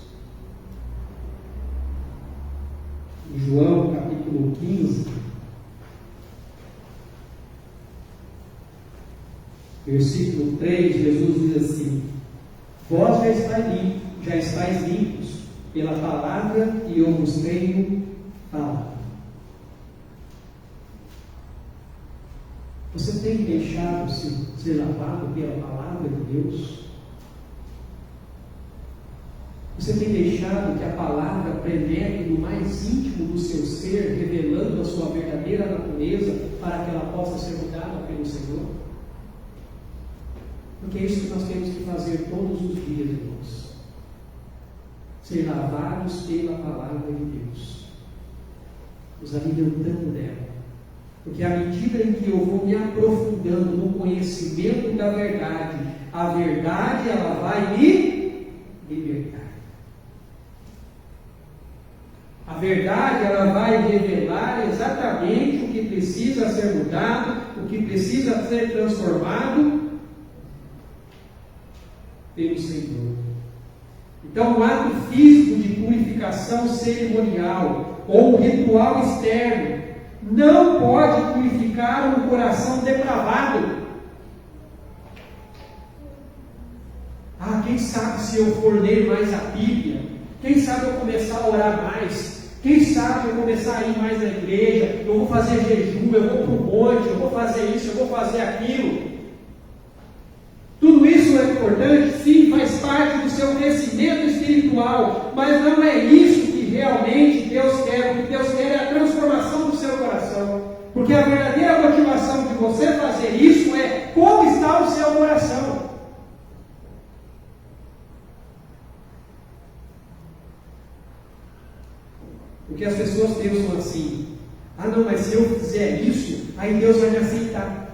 Em João capítulo 15, versículo 3, Jesus diz assim: vós já estáis limpos pela palavra que eu vos tenho falado. Você tem deixado ser lavado pela palavra de Deus? Você tem deixado que a palavra penetre no mais íntimo do seu ser, revelando a sua verdadeira natureza, para que ela possa ser mudada pelo Senhor? Porque é isso que nós temos que fazer todos os dias, irmãos. Ser lavados pela palavra de Deus, nos alimentando dela. Porque à medida em que eu vou me aprofundando no conhecimento da verdade, a verdade ela vai me libertar. A verdade ela vai revelar exatamente o que precisa ser mudado, o que precisa ser transformado pelo Senhor. Então, o ato físico de purificação cerimonial ou o ritual externo não pode purificar um coração depravado. Quem sabe se eu for ler mais a Bíblia? Quem sabe eu começar a orar mais? Quem sabe eu começar a ir mais na igreja? Eu vou fazer jejum, eu vou para o monte, eu vou fazer isso, eu vou fazer aquilo. Tudo isso é importante, sim, faz parte do seu crescimento espiritual, mas não é isso que realmente Deus quer. O que Deus quer é a transformação do seu coração, porque a verdadeira motivação de você fazer isso é como está o seu coração. Porque as pessoas pensam assim: não, mas se eu fizer isso, aí Deus vai me aceitar.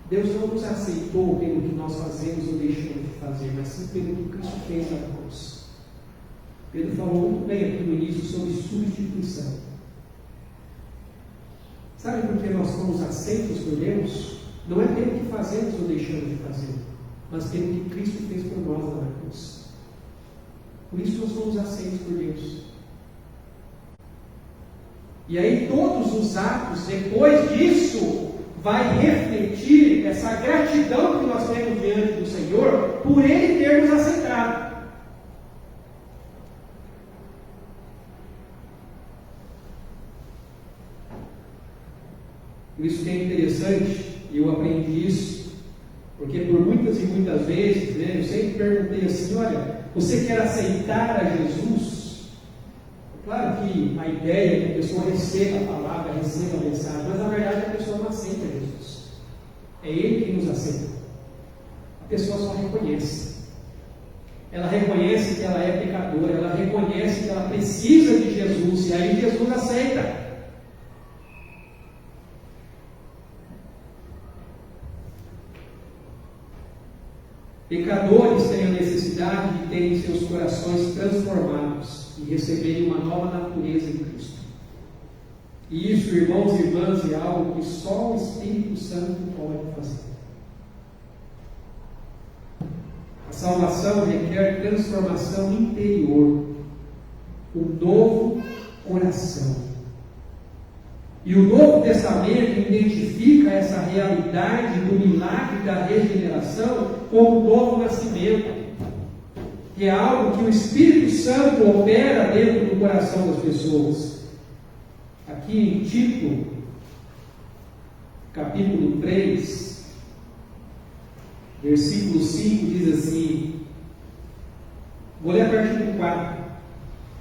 Deus não nos aceitou pelo que nós fazemos ou deixamos de fazer, mas sim pelo que Cristo fez na cruz. Pedro falou muito bem aqui no início sobre substituição. Sabe por que nós somos aceitos por Deus? Não é pelo que fazemos ou deixamos de fazer, mas pelo que Cristo fez por nós lá na cruz. Por isso nós somos aceitos por Deus. E aí todos os atos depois disso vai refletir essa gratidão que nós temos diante do Senhor por Ele ter nos aceitado. Por isso que é interessante, eu aprendi isso, porque por muitas e muitas vezes, eu sempre perguntei assim: olha, você quer aceitar a Jesus? Claro que a ideia é que a pessoa receba a palavra, receba a mensagem, mas na verdade a pessoa não aceita Jesus. É Ele que nos aceita. A pessoa só reconhece. Ela reconhece que ela é pecadora, ela reconhece que ela precisa de Jesus, e aí Jesus aceita. Pecadores têm a necessidade de terem seus corações transformados e receberem uma nova natureza em Cristo. E isso, irmãos e irmãs, é algo que só o Espírito Santo pode fazer. A salvação requer transformação interior, um novo coração. E o Novo Testamento identifica essa realidade do milagre da regeneração como um novo nascimento, que é algo que o Espírito Santo opera dentro do coração das pessoas. Aqui em Tito, capítulo 3, versículo 5, diz assim, vou ler a partir do 4.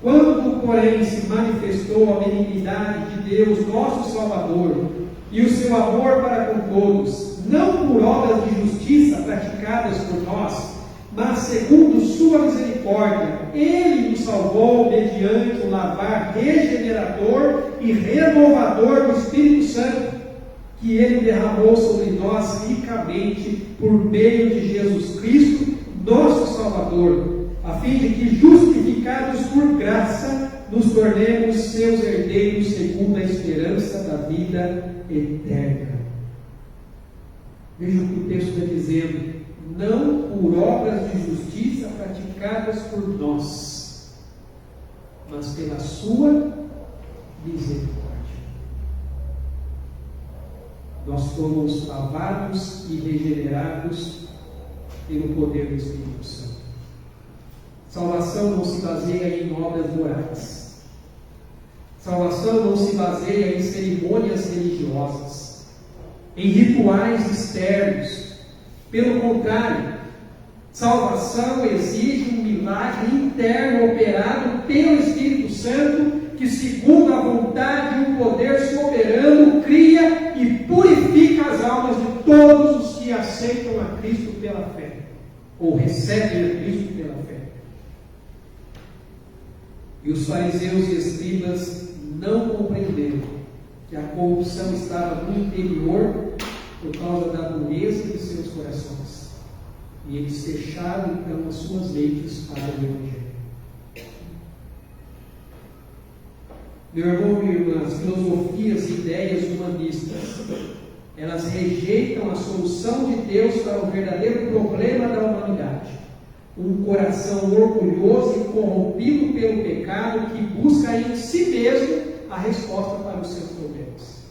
Quando, porém, se manifestou a benignidade de Deus, nosso Salvador, e o seu amor para com todos, não por obras de justiça praticadas por nós, mas segundo sua misericórdia, Ele nos salvou mediante o lavar regenerador e renovador do Espírito Santo, que Ele derramou sobre nós ricamente por meio de Jesus Cristo, nosso Salvador, a fim de que, justificados por graça, nos tornemos seus herdeiros segundo a esperança da vida eterna. Veja o que o texto está dizendo. Não por obras de justiça praticadas por nós, mas pela sua misericórdia. Nós fomos lavados e regenerados pelo poder do Espírito Santo. Salvação não se baseia em obras morais. Salvação não se baseia em cerimônias religiosas, em rituais externos. Pelo contrário, salvação exige um milagre interno operado pelo Espírito Santo, que, segundo a vontade e o poder soberano, cria e purifica as almas de todos os que aceitam a Cristo pela fé, ou recebem a Cristo pela fé. E os fariseus e escribas não compreenderam que a corrupção estava no interior por causa da dureza de seus corações. E eles fecharam então as suas mentes para o Evangelho. Meu irmão e minha irmã, as filosofias e ideias humanistas, elas rejeitam a solução de Deus para o verdadeiro problema da humanidade. Um coração orgulhoso e corrompido pelo pecado que busca em si mesmo a resposta para os seus problemas.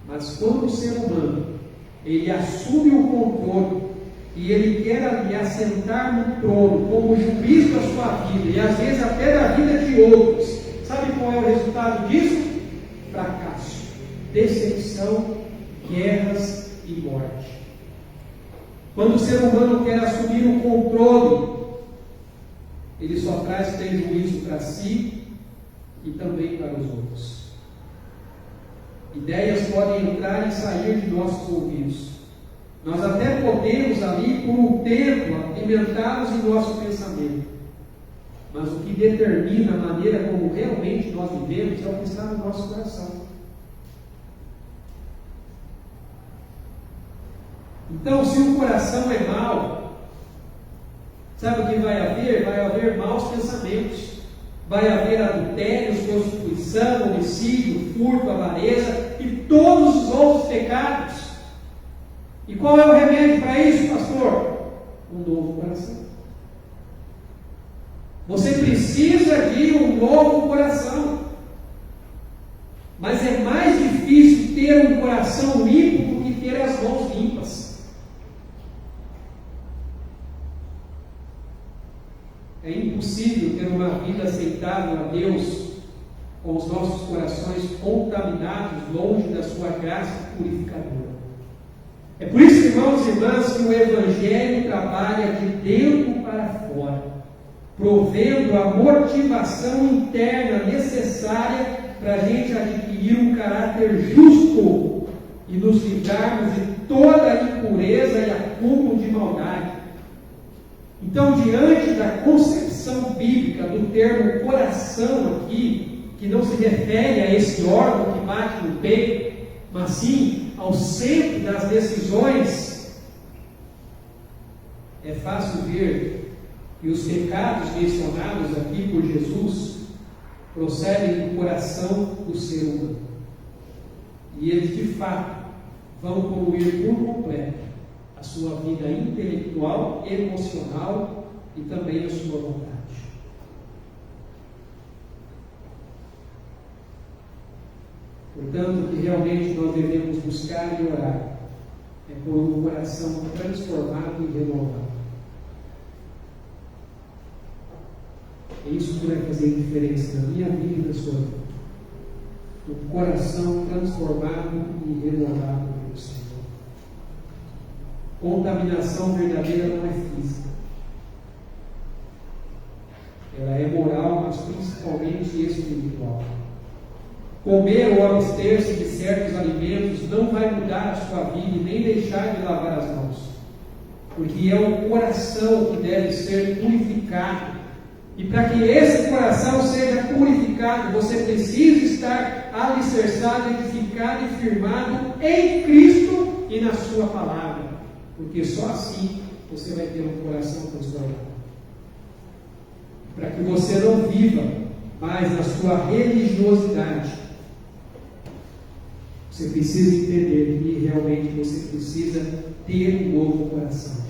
Mas quando o ser humano ele assume o controle e ele quer ali assentar no trono como juiz da sua vida e às vezes até da vida de outros, sabe qual é o resultado disso? Fracasso, decepção, guerras e morte. Quando o ser humano quer assumir o controle, ele só traz prejuízo para si e também para os outros. Ideias podem entrar e sair de nossos ouvidos. Nós até podemos ali, por um tempo, apimentá-los em nosso pensamento. Mas o que determina a maneira como realmente nós vivemos é o que está no nosso coração. Então, se o coração é mau, sabe o que vai haver? Vai haver maus pensamentos. Vai haver adultérios, prostituição, homicídio, furto, avareza e todos os outros pecados. E qual é o remédio para isso, pastor? Um novo coração. Você precisa de um novo coração. Mas é mais difícil ter um coração limpo do que ter as mãos limpas. É impossível ter uma vida aceitável a Deus com os nossos corações contaminados longe da sua graça purificadora. É por isso, irmãos e irmãs, que o Evangelho trabalha de dentro para fora. provendo a motivação interna necessária para a gente adquirir um caráter justo e nos livrarmos de toda a impureza e acúmulo de maldade. Então, diante da concepção bíblica do termo coração aqui, que não se refere a esse órgão que bate no peito, mas sim ao centro das decisões, é fácil ver que os pecados mencionados aqui por Jesus procedem do coração do ser humano. E eles, de fato, vão poluir por completo a sua vida intelectual, emocional e também a sua vontade. Portanto, o que realmente nós devemos buscar e orar é por um coração transformado e renovado. É isso que vai fazer diferença na minha vida e na sua vida. Um coração transformado e renovado pelo Senhor. Contaminação verdadeira não é física. Ela é moral, mas principalmente espiritual. Comer ou abster-se de certos alimentos não vai mudar a sua vida e nem deixar de lavar as mãos. Porque é o coração que deve ser purificado. E para que esse coração seja purificado, você precisa estar alicerçado, edificado e firmado em Cristo e na sua palavra. Porque só assim você vai ter um coração transformado. Para que você não viva mais na sua religiosidade, você precisa entender que realmente você precisa ter um novo coração.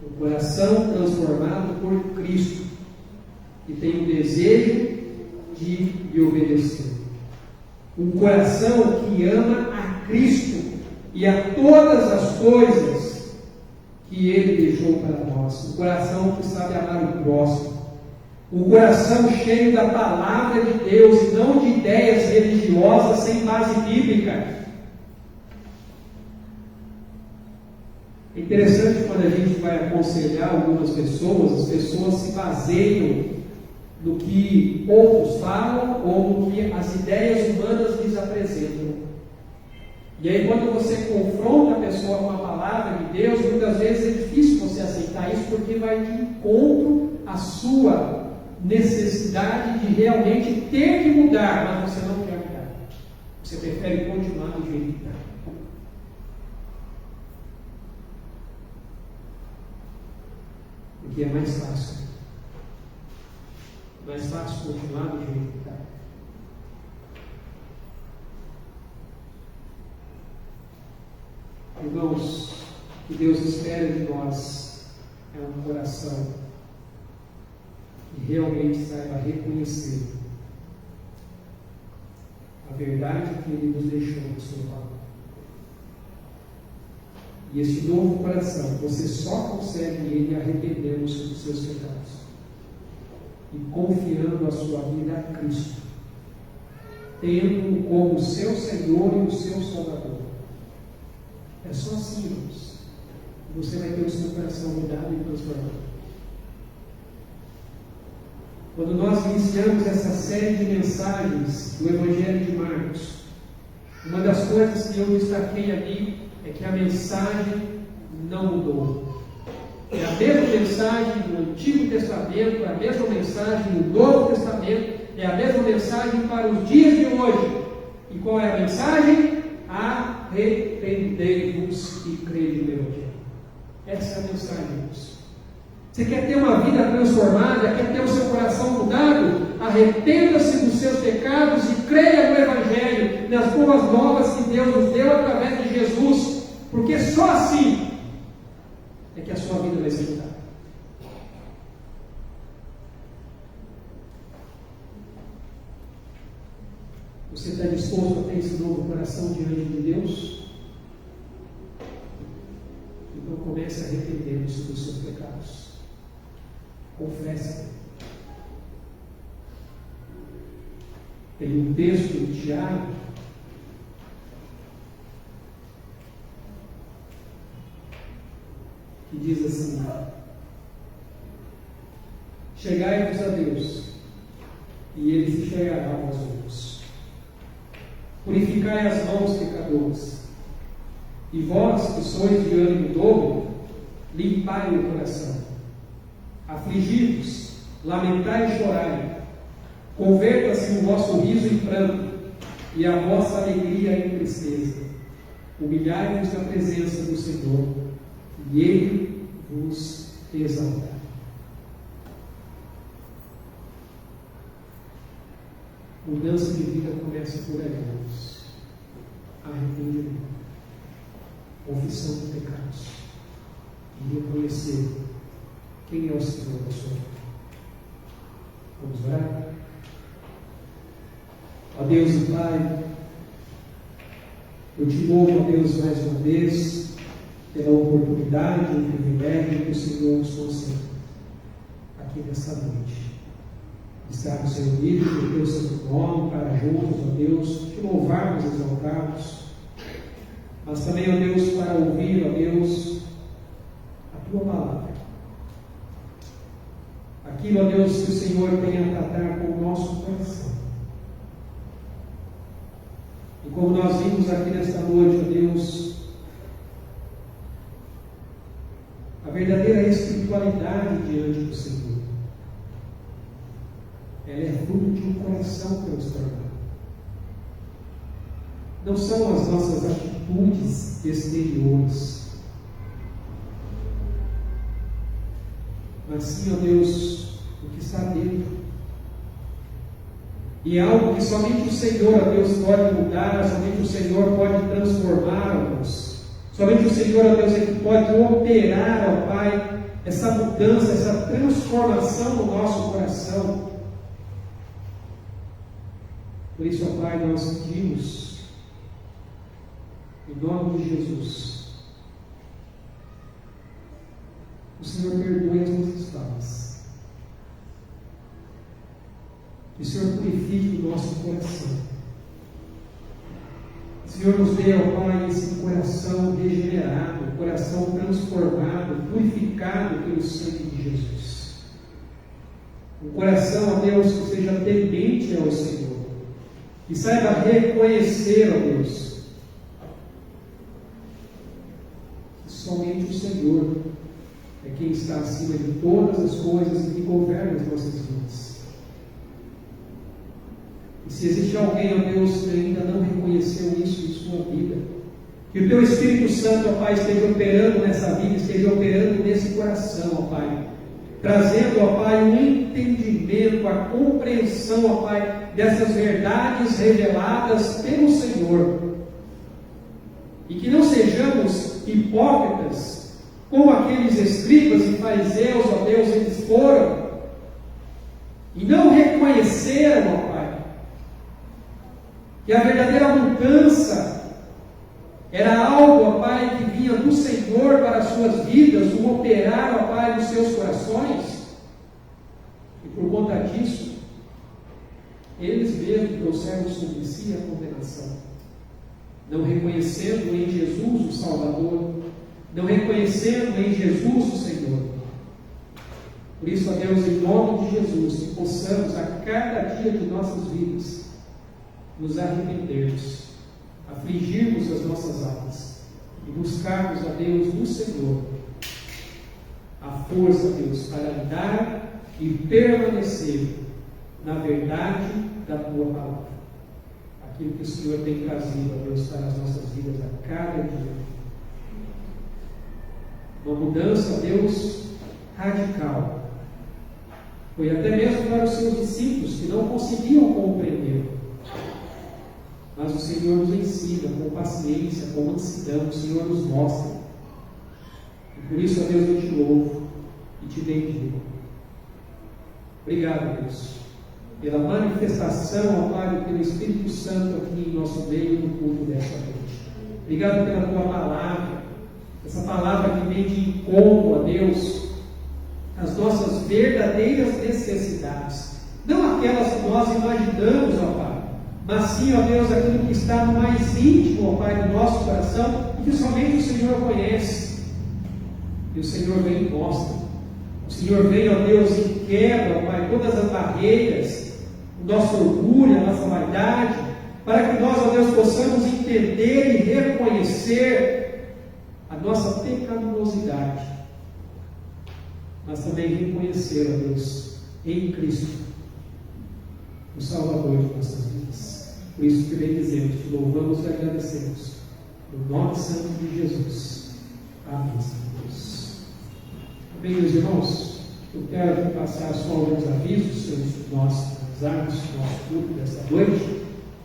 Um coração transformado por Cristo, que tem o desejo de lhe obedecer. Um coração que ama a Cristo e a todas as coisas que Ele deixou para nós. Um coração que sabe amar o próximo. Um coração cheio da palavra de Deus e não de ideias religiosas sem base bíblica. É interessante quando a gente vai aconselhar algumas pessoas, as pessoas se baseiam no que outros falam ou no que as ideias humanas lhes apresentam. E aí quando você confronta a pessoa com a palavra de Deus, muitas vezes é difícil você aceitar isso, porque vai de encontro à sua necessidade de realmente ter que mudar, mas você não quer mudar. Você prefere continuar do jeito que está. Porque é mais fácil. Mais fácil continuar do jeito que está. Irmãos, o que Deus espera de nós é um coração que realmente saiba reconhecer a verdade que Ele nos deixou no seu palavra. E esse novo coração, você só consegue Ele arrependendo-se dos seus pecados e confiando a sua vida a Cristo, tendo-o como o seu Senhor e o seu Salvador. É só assim, irmãos, que você vai ter o seu coração mudado e transformado. Quando nós iniciamos essa série de mensagens do Evangelho de Marcos, uma das coisas que eu destaquei ali é que a mensagem não mudou. É a mesma mensagem do Antigo Testamento, é a mesma mensagem do Novo Testamento, é a mesma mensagem para os dias de hoje. E qual é a mensagem? Arrependei-vos e crede no Evangelho. Essa é a mensagem, irmãos. Você quer ter uma vida transformada, quer ter o seu coração mudado? Arrependa-se dos seus pecados e creia no Evangelho, nas boas novas que Deus nos deu através de Jesus, porque só assim é que a sua vida vai ser mudada. Você está disposto a ter esse novo coração diante de Deus? Então comece arrependendo-se dos seus pecados. Confesse. Tem um texto de Tiago que diz assim: chegai-vos a Deus, e Ele se chegará aos outros. Purificai as mãos, pecadores, e vós, que sois de ânimo dobre, limpai o coração. Afligidos, lamentai e chorai. Converta-se o vosso riso em pranto, e a vossa alegria em tristeza. Humilhai-vos na presença do Senhor, e Ele vos exaltará. Mudança de vida começa por aí, irmãos. Arrependimento, confissão de pecados e reconhecer quem é o Senhor da sua vida. Vamos orar? Ó Deus e Pai, eu te louvo, ó Deus, mais uma vez, pela oportunidade e o privilégio que o Senhor nos concede aqui nesta noite. Estarmos reunidos no teu santo nome para juntos, ó Deus, te louvarmos, exaltarmos, mas também, ó Deus, para ouvir, ó Deus, a tua palavra. Aquilo, ó Deus, que o Senhor tem a tratar com o nosso coração. E como nós vimos aqui nesta noite, ó Deus, a verdadeira espiritualidade diante do Senhor, ela é fruto de um coração transformado. Não são as nossas atitudes exteriores, mas sim, ó Deus, o que está dentro. E é algo que somente o Senhor, ó Deus, pode mudar, somente o Senhor pode transformar, ó Deus. Somente o Senhor, ó Deus, é que pode operar, ó Pai, essa mudança, essa transformação no nosso coração. Por isso, ó Pai, nós pedimos, em nome de Jesus, o Senhor perdoe as nossas falhas. Que o Senhor purifique o nosso coração. O Senhor nos dê, ó Pai, esse coração regenerado, coração transformado, purificado pelo sangue de Jesus. Um coração, ó Deus, que seja temente ao Senhor. E saiba reconhecer, ó Deus, que somente o Senhor é quem está acima de todas as coisas e que governa as nossas vidas. E se existe alguém, ó Deus, que ainda não reconheceu isso em sua vida, que o Teu Espírito Santo, ó Pai, esteja operando nessa vida, esteja operando nesse coração, ó Pai, trazendo, ó Pai, um entendimento, a compreensão, ó Pai, dessas verdades reveladas pelo Senhor. E que não sejamos hipócritas, como aqueles escribas e fariseus, ó Deus, eles foram, e não reconheceram, ó Pai, que a verdadeira mudança era algo, ó Pai, que vinha do Senhor para as suas vidas, o operar, ó Pai, nos seus corações. E por conta disso, eles mesmos trouxeram sobre si a condenação, não reconhecendo em Jesus o Salvador, não reconhecendo em Jesus o Senhor. Por isso, ó Deus, em nome de Jesus, que possamos a cada dia de nossas vidas nos arrependermos, afligirmos as nossas almas e buscarmos a Deus no Senhor a força, Deus, para andar e permanecer na verdade da Tua palavra. Aquilo que o Senhor tem trazido, ó Deus, para as nossas vidas a cada dia. Uma mudança, Deus, radical. Foi até mesmo para os seus discípulos que não conseguiam compreender. Mas o Senhor nos ensina com paciência, com mansidão, o Senhor nos mostra. E por isso, ó Deus, eu te louvo e te bendigo. Obrigado, Deus, pela manifestação, ó Pai, do Teu Espírito Santo aqui em nosso meio no culto desta noite. Obrigado pela Tua palavra, essa palavra que vem de encontro, ó Deus, às nossas verdadeiras necessidades, não aquelas que nós imaginamos, ó Pai, mas sim, ó Deus, aquilo que está no mais íntimo, ó Pai, do nosso coração e que somente o Senhor conhece. E o Senhor vem e mostra O Senhor vem, ó Deus, e quebra, ó Pai, todas as barreiras, o nosso orgulho, a nossa vaidade, para que nós, ó Deus, possamos entender e reconhecer a nossa pecaminosidade, mas também reconhecer, ó Deus, em Cristo, o Salvador de nossas vidas. Por isso que bendizemos, te louvamos e agradecemos. No nome santo de Jesus. Amém, Senhor Deus. Bem, meus irmãos, eu quero aqui passar só alguns avisos antes de nós finalizarmos o nosso culto desta noite.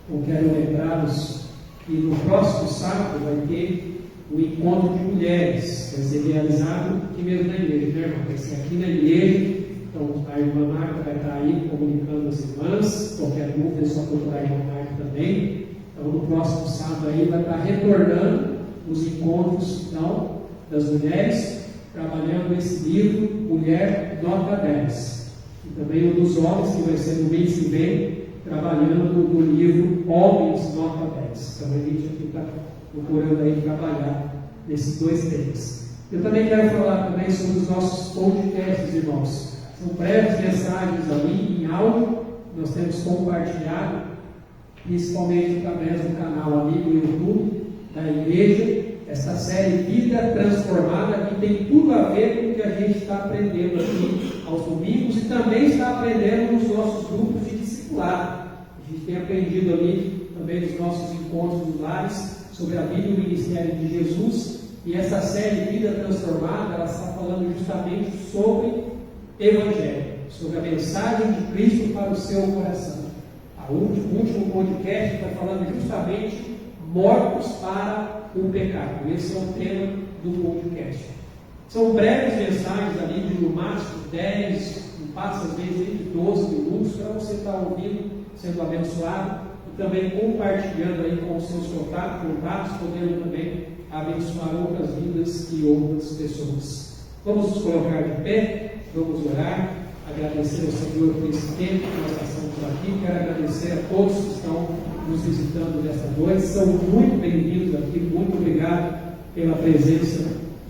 Eu quero lembrá-los que no próximo sábado vai ter o encontro de mulheres, vai ser realizado aqui mesmo na igreja, né, irmão? Vai ser aqui na igreja. Então, a irmã Marta vai estar aí comunicando as irmãs. Qualquer dúvida é só procurar a irmã Marta também. Então, no próximo sábado aí vai estar retornando os encontros, então, das mulheres, trabalhando esse livro Mulher Nota 10. E também o dos homens, que vai ser no mês que vem, trabalhando no livro Homens Nota 10. Então, a gente aqui está procurando aí trabalhar nesses dois temas. Eu também quero falar também sobre os nossos podcasts, irmãos. São breves mensagens ali em áudio, nós temos compartilhado, principalmente através do canal ali do YouTube da igreja, essa série Vida Transformada, que tem tudo a ver com o que a gente está aprendendo aqui aos domingos e também está aprendendo nos nossos grupos de discipulado. A gente tem aprendido ali também nos nossos encontros nos lares sobre a vida e o ministério de Jesus, e essa série Vida Transformada, ela está falando justamente sobre Evangelho, sobre a mensagem de Cristo para o seu coração. O último podcast está falando justamente mortos para o pecado. Esse é o tema do podcast. São breves mensagens ali de no máximo 10, não passa às vezes entre 12 minutos, para você estar ouvindo, sendo abençoado e também compartilhando aí com os seus contatos, podendo também abençoar outras vidas e outras pessoas. Vamos nos colocar de pé, vamos orar, agradecer ao Senhor por esse tempo que nós passamos por aqui. Quero agradecer a todos que estão nos visitando nesta noite. São muito bem-vindos aqui, muito obrigado pela presença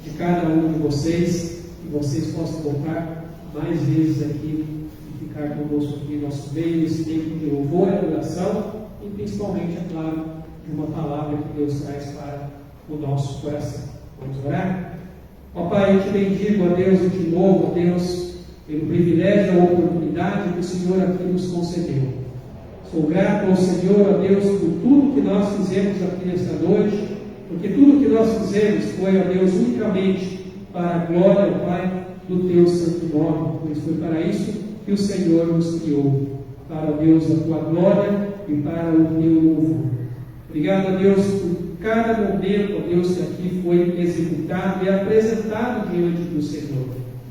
de cada um de vocês, que vocês possam voltar mais vezes aqui e ficar conosco aqui no nosso meio, nesse tempo de louvor e adoração, e principalmente, é claro, de uma palavra que Deus traz para o nosso coração. Vamos orar? Ó Pai, eu te bendigo, ó Deus, e te louvo, ó Deus, pelo privilégio e a oportunidade que o Senhor aqui nos concedeu. Sou grato ao Senhor, ó Deus, por tudo que nós fizemos aqui nesta noite, porque tudo que nós fizemos foi, ó Deus, unicamente para a glória, ó Pai, do Teu santo nome, pois foi para isso que o Senhor nos criou, para, ó Deus, a Tua glória e para o Teu louvor. Obrigado, ó Deus, por cada momento, ó Deus, que aqui foi executado e apresentado diante do Senhor,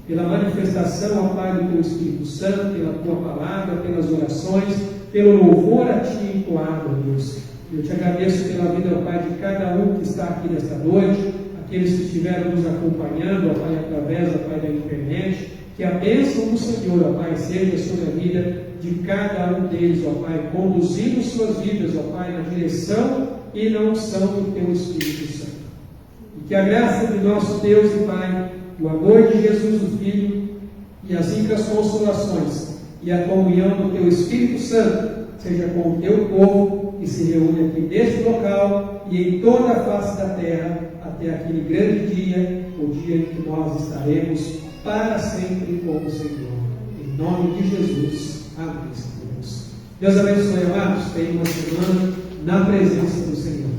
pela manifestação, ó Pai, do Teu Espírito Santo, pela Tua palavra, pelas orações, pelo louvor a Ti entoado, ó Deus. Eu te agradeço pela vida, ó Pai, de cada um que está aqui nesta noite, aqueles que estiveram nos acompanhando, ó Pai, através, ó Pai, da internet, que a bênção do Senhor, ó Pai, seja sobre a vida de cada um deles, ó Pai, conduzindo suas vidas, ó Pai, na direção e na unção do Teu Espírito Santo. E que a graça de nosso Deus e Pai, o amor de Jesus, o Filho, e as ricas consolações e a comunhão do Teu Espírito Santo seja com o Teu povo que se reúne aqui neste local e em toda a face da terra, até aquele grande dia, o dia em que nós estaremos para sempre com o Senhor. Em nome de Jesus. Amém, Senhor. Deus abençoe, amados. Tenha uma semana na presença do Senhor.